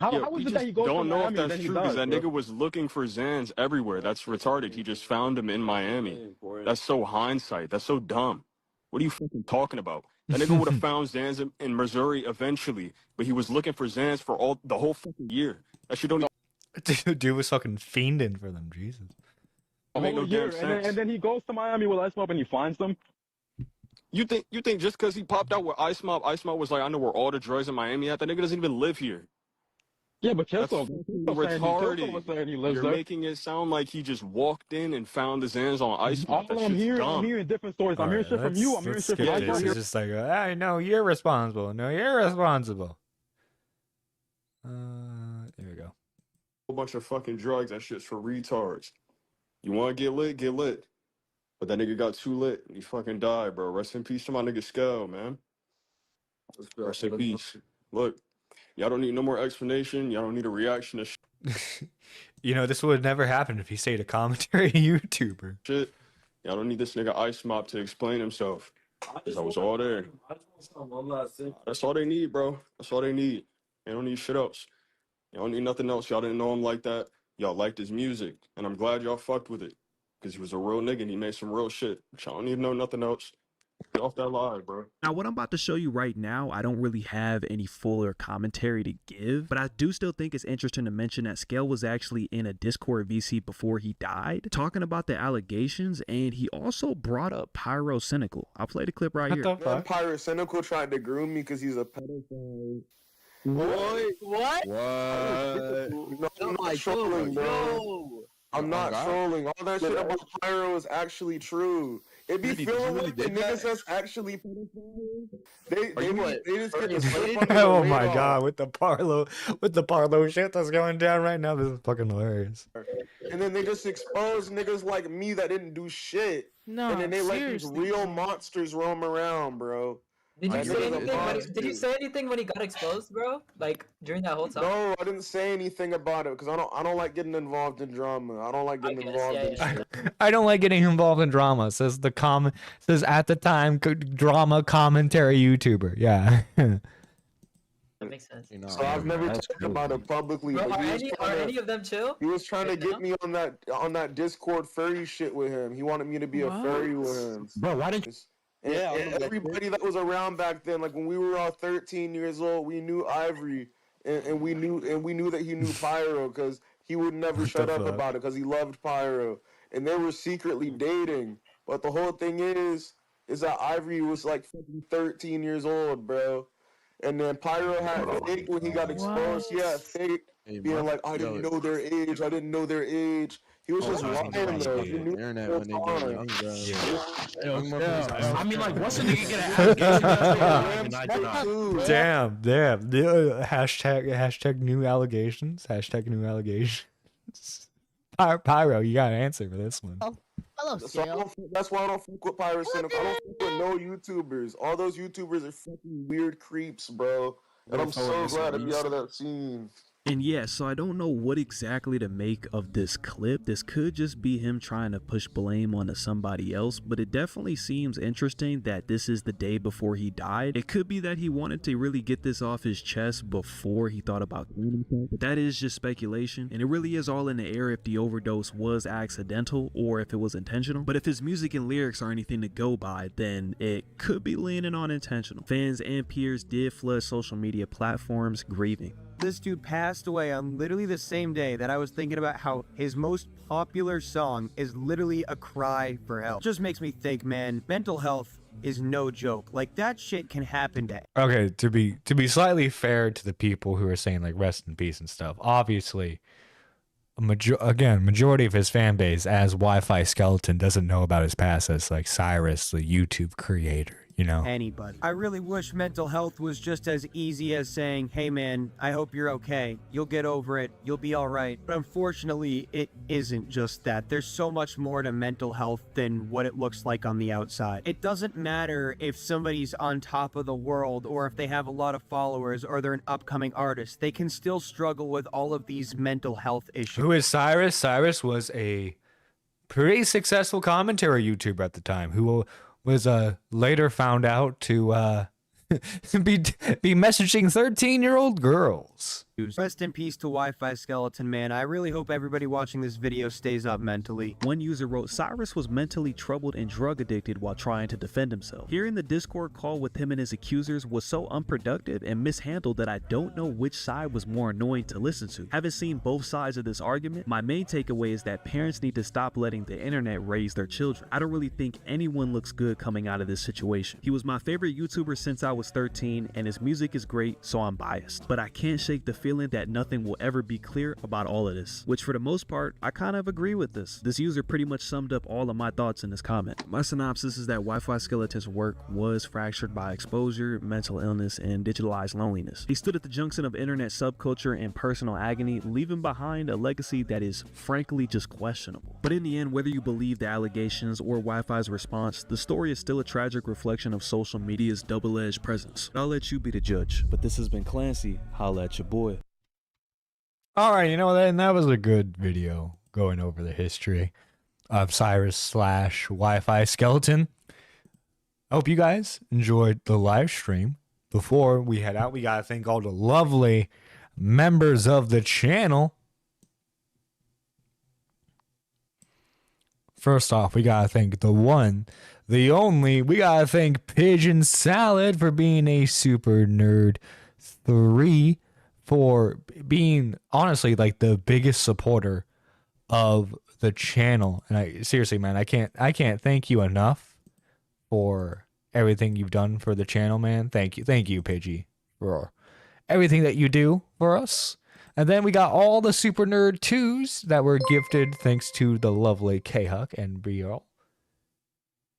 How is it that he goes to Miami? Don't know if that's true because that nigga was looking for Zans everywhere. That's retarded. He just found him in Miami. That's so hindsight. That's so dumb. What are you fucking talking about? That nigga would have found Zans in Missouri eventually, but he was looking for Zans for the whole fucking year. That shit don't. Dude was fucking fiending for them. Jesus. Make no damn sense. And then he goes to Miami with Ice Mob and he finds them. You think just because he popped out with Ice Mob was like, I know where all the drugs in Miami at. That nigga doesn't even live here. Yeah, but Killself retarded. You're making it sound like he just walked in and found the Zans on Ice Mob. I'm hearing different stories. I'm hearing shit from you. I'm hearing shit from Ice Mob. It's just like, I know you're responsible. No, you're responsible. There we go. Whole bunch of fucking drugs. That shit's for retards. You want to get lit? Get lit. But that nigga got too lit and he fucking died, bro. Rest in peace to my nigga Skell, man. Rest in peace. Look, y'all don't need no more explanation. Y'all don't need a reaction to shit. You know, this would never happen if he stayed a commentary YouTuber. Shit. Y'all don't need this nigga Ice Mob to explain himself. Because I was all there. That's all they need, bro. That's all they need. They don't need shit else. Y'all don't need nothing else. Y'all didn't know him like that. Y'all liked his music. And I'm glad y'all fucked with it. Because he was a real nigga and he made some real shit. Y'all don't need to know nothing else. Get off that live, bro. Now, what I'm about to show you right now, I don't really have any fuller commentary to give, but I do still think it's interesting to mention that Skell was actually in a Discord VC before he died, talking about the allegations, and he also brought up Pyro Cynical. I'll play the clip right here. Pyro Cynical tried to groom me because he's a pedophile. What? No, I'm not trolling, bro. I'm not trolling. All that shit about Pyro is actually true. It be feeling like the niggas that's actually pedophiles. They just get the slip under the Oh my radar. god, with the Parlo shit that's going down right now, this is fucking hilarious. And then they just expose niggas like me that didn't do shit. No, and then they let seriously, these real monsters roam around, bro. Did you That say nigga's a anything? When monster. did you say anything when he got exposed, bro? Like during that whole time? No, I didn't say anything about it because I don't like getting involved in drama. I don't like getting involved in shit. I don't like getting involved in drama. Says says at the time drama commentary YouTuber. Yeah. That makes sense. So I've never talked about it publicly. Bro, but are he was trying any of them chill? He was trying to right get now? me on that Discord furry shit with him. He wanted me to be a furry with him. Bro, why didn't And, Yeah, I and remember that everybody that was around back then, like when we were all 13 years old, we knew Ivory, and we knew that he knew Pyro because he would never shut up about it because he loved Pyro, and they were secretly dating. But the whole thing is that Ivory was like 13 years old, bro. And then Pyro had fake when he got exposed. He had fake being like, I didn't know their age. I didn't know their age. He was just lying though. He knew internet when they get young, bro. I mean, like, what's a nigga get an allegation? Damn. Hashtag new allegations. Hashtag new allegations. Pyro, you got an answer for this one. Hello, Scale. That's why I don't fuck with Pyro Cynic. I don't fuck with no YouTubers. All those YouTubers are fucking weird creeps, bro. And I'm so glad to be out of that scene. And yeah, so I don't know what exactly to make of this clip. This could just be him trying to push blame onto somebody else, but it definitely seems interesting that this is the day before he died. It could be that he wanted to really get this off his chest before he thought about killing himself, but that is just speculation, and it really is all in the air if the overdose was accidental or if it was intentional. But if his music and lyrics are anything to go by, then it could be leaning on intentional. Fans and peers did flood social media platforms grieving. This dude passed away on literally the same day that I was thinking about how his most popular song is literally a cry for help. Just makes me think, man, mental health is no joke. Like, that shit can happen to Okay, to be slightly fair to the people who are saying like rest in peace and stuff, obviously majority of his fan base as Wi-Fi Skeleton doesn't know about his past as like Cyrus, the YouTube creator, you know. anybody. I really wish mental health was just as easy as saying, hey man, I hope you're okay. You'll get over it. You'll be all right. But unfortunately, it isn't just that. There's so much more to mental health than what it looks like on the outside. It doesn't matter if somebody's on top of the world or if they have a lot of followers or they're an upcoming artist. They can still struggle with all of these mental health issues. Who is Cyrus? Cyrus was a pretty successful commentary YouTuber at the time who was later found out to be messaging 13-year-old girls. Rest in peace to Wi-Fi Skeleton, man. I really hope everybody watching this video stays up mentally. One user wrote, Cyrus was mentally troubled and drug addicted while trying to defend himself. Hearing the Discord call with him and his accusers was so unproductive and mishandled that I don't know which side was more annoying to listen to. Having seen both sides of this argument, my main takeaway is that parents need to stop letting the internet raise their children. I don't really think anyone looks good coming out of this situation. He was my favorite YouTuber since I was 13 and his music is great, so I'm biased. But I can't shake the feeling that nothing will ever be clear about all of this, which for the most part, I kind of agree with this. This user pretty much summed up all of my thoughts in this comment. My synopsis is that Wi-Fi Skeleton's work was fractured by exposure, mental illness, and digitalized loneliness. He stood at the junction of internet subculture and personal agony, leaving behind a legacy that is frankly just questionable. But in the end, whether you believe the allegations or Wi-Fi's response, the story is still a tragic reflection of social media's double-edged presence. I'll let you be the judge, but this has been Clancy. Holla at your boy. All right, you know, that was a good video going over the history of Cyrus / Wi-Fi Skeleton. I hope you guys enjoyed the live stream. Before we head out, we got to thank all the lovely members of the channel. First off, we got to thank the one, the only, we got to thank Pigeon Salad for being a Super Nerd 3. For being honestly like the biggest supporter of the channel. And I seriously, man, I can't thank you enough for everything you've done for the channel, man. Thank you, Pidgey, for everything that you do for us. And then we got all the Super Nerd 2s that were gifted thanks to the lovely K-Huck and Brielle.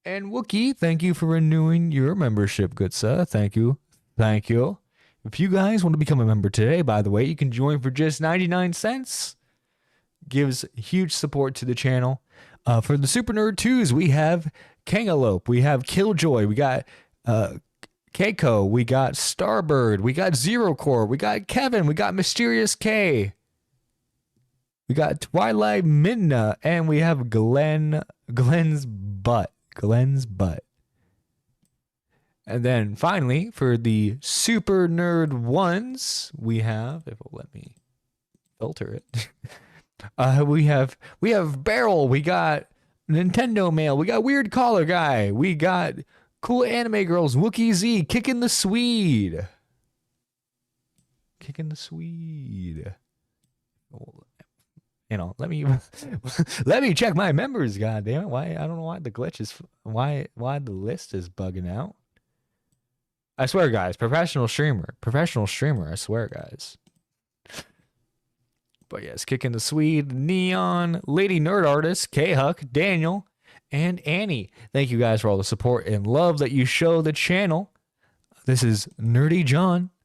And Wookie, thank you for renewing your membership, good sir. Thank you. If you guys want to become a member today, by the way, you can join for just 99 cents. Gives huge support to the channel. For the Super Nerd 2s, we have Kangaloope, we have Killjoy, we got Keiko, we got Starbird, we got Zero Core, we got Kevin, we got Mysterious K, we got Twilight Midna, and we have Glenn's butt. And then finally, for the super nerd ones, we have, if it'll let me filter it, we have Barrel, we got Nintendo Mail, we got Weird Collar Guy, we got Cool Anime Girls, Wookie Z, Kicking the Swede. You know, let me check my members. God damn it! Why I don't know why the glitch is why the list is bugging out. I swear, guys, professional streamer. I swear, guys. But yes, Kicking the Swede, Neon, Lady Nerd Artist, K-Huck, Daniel, and Annie. Thank you guys for all the support and love that you show the channel. This is Nerdy John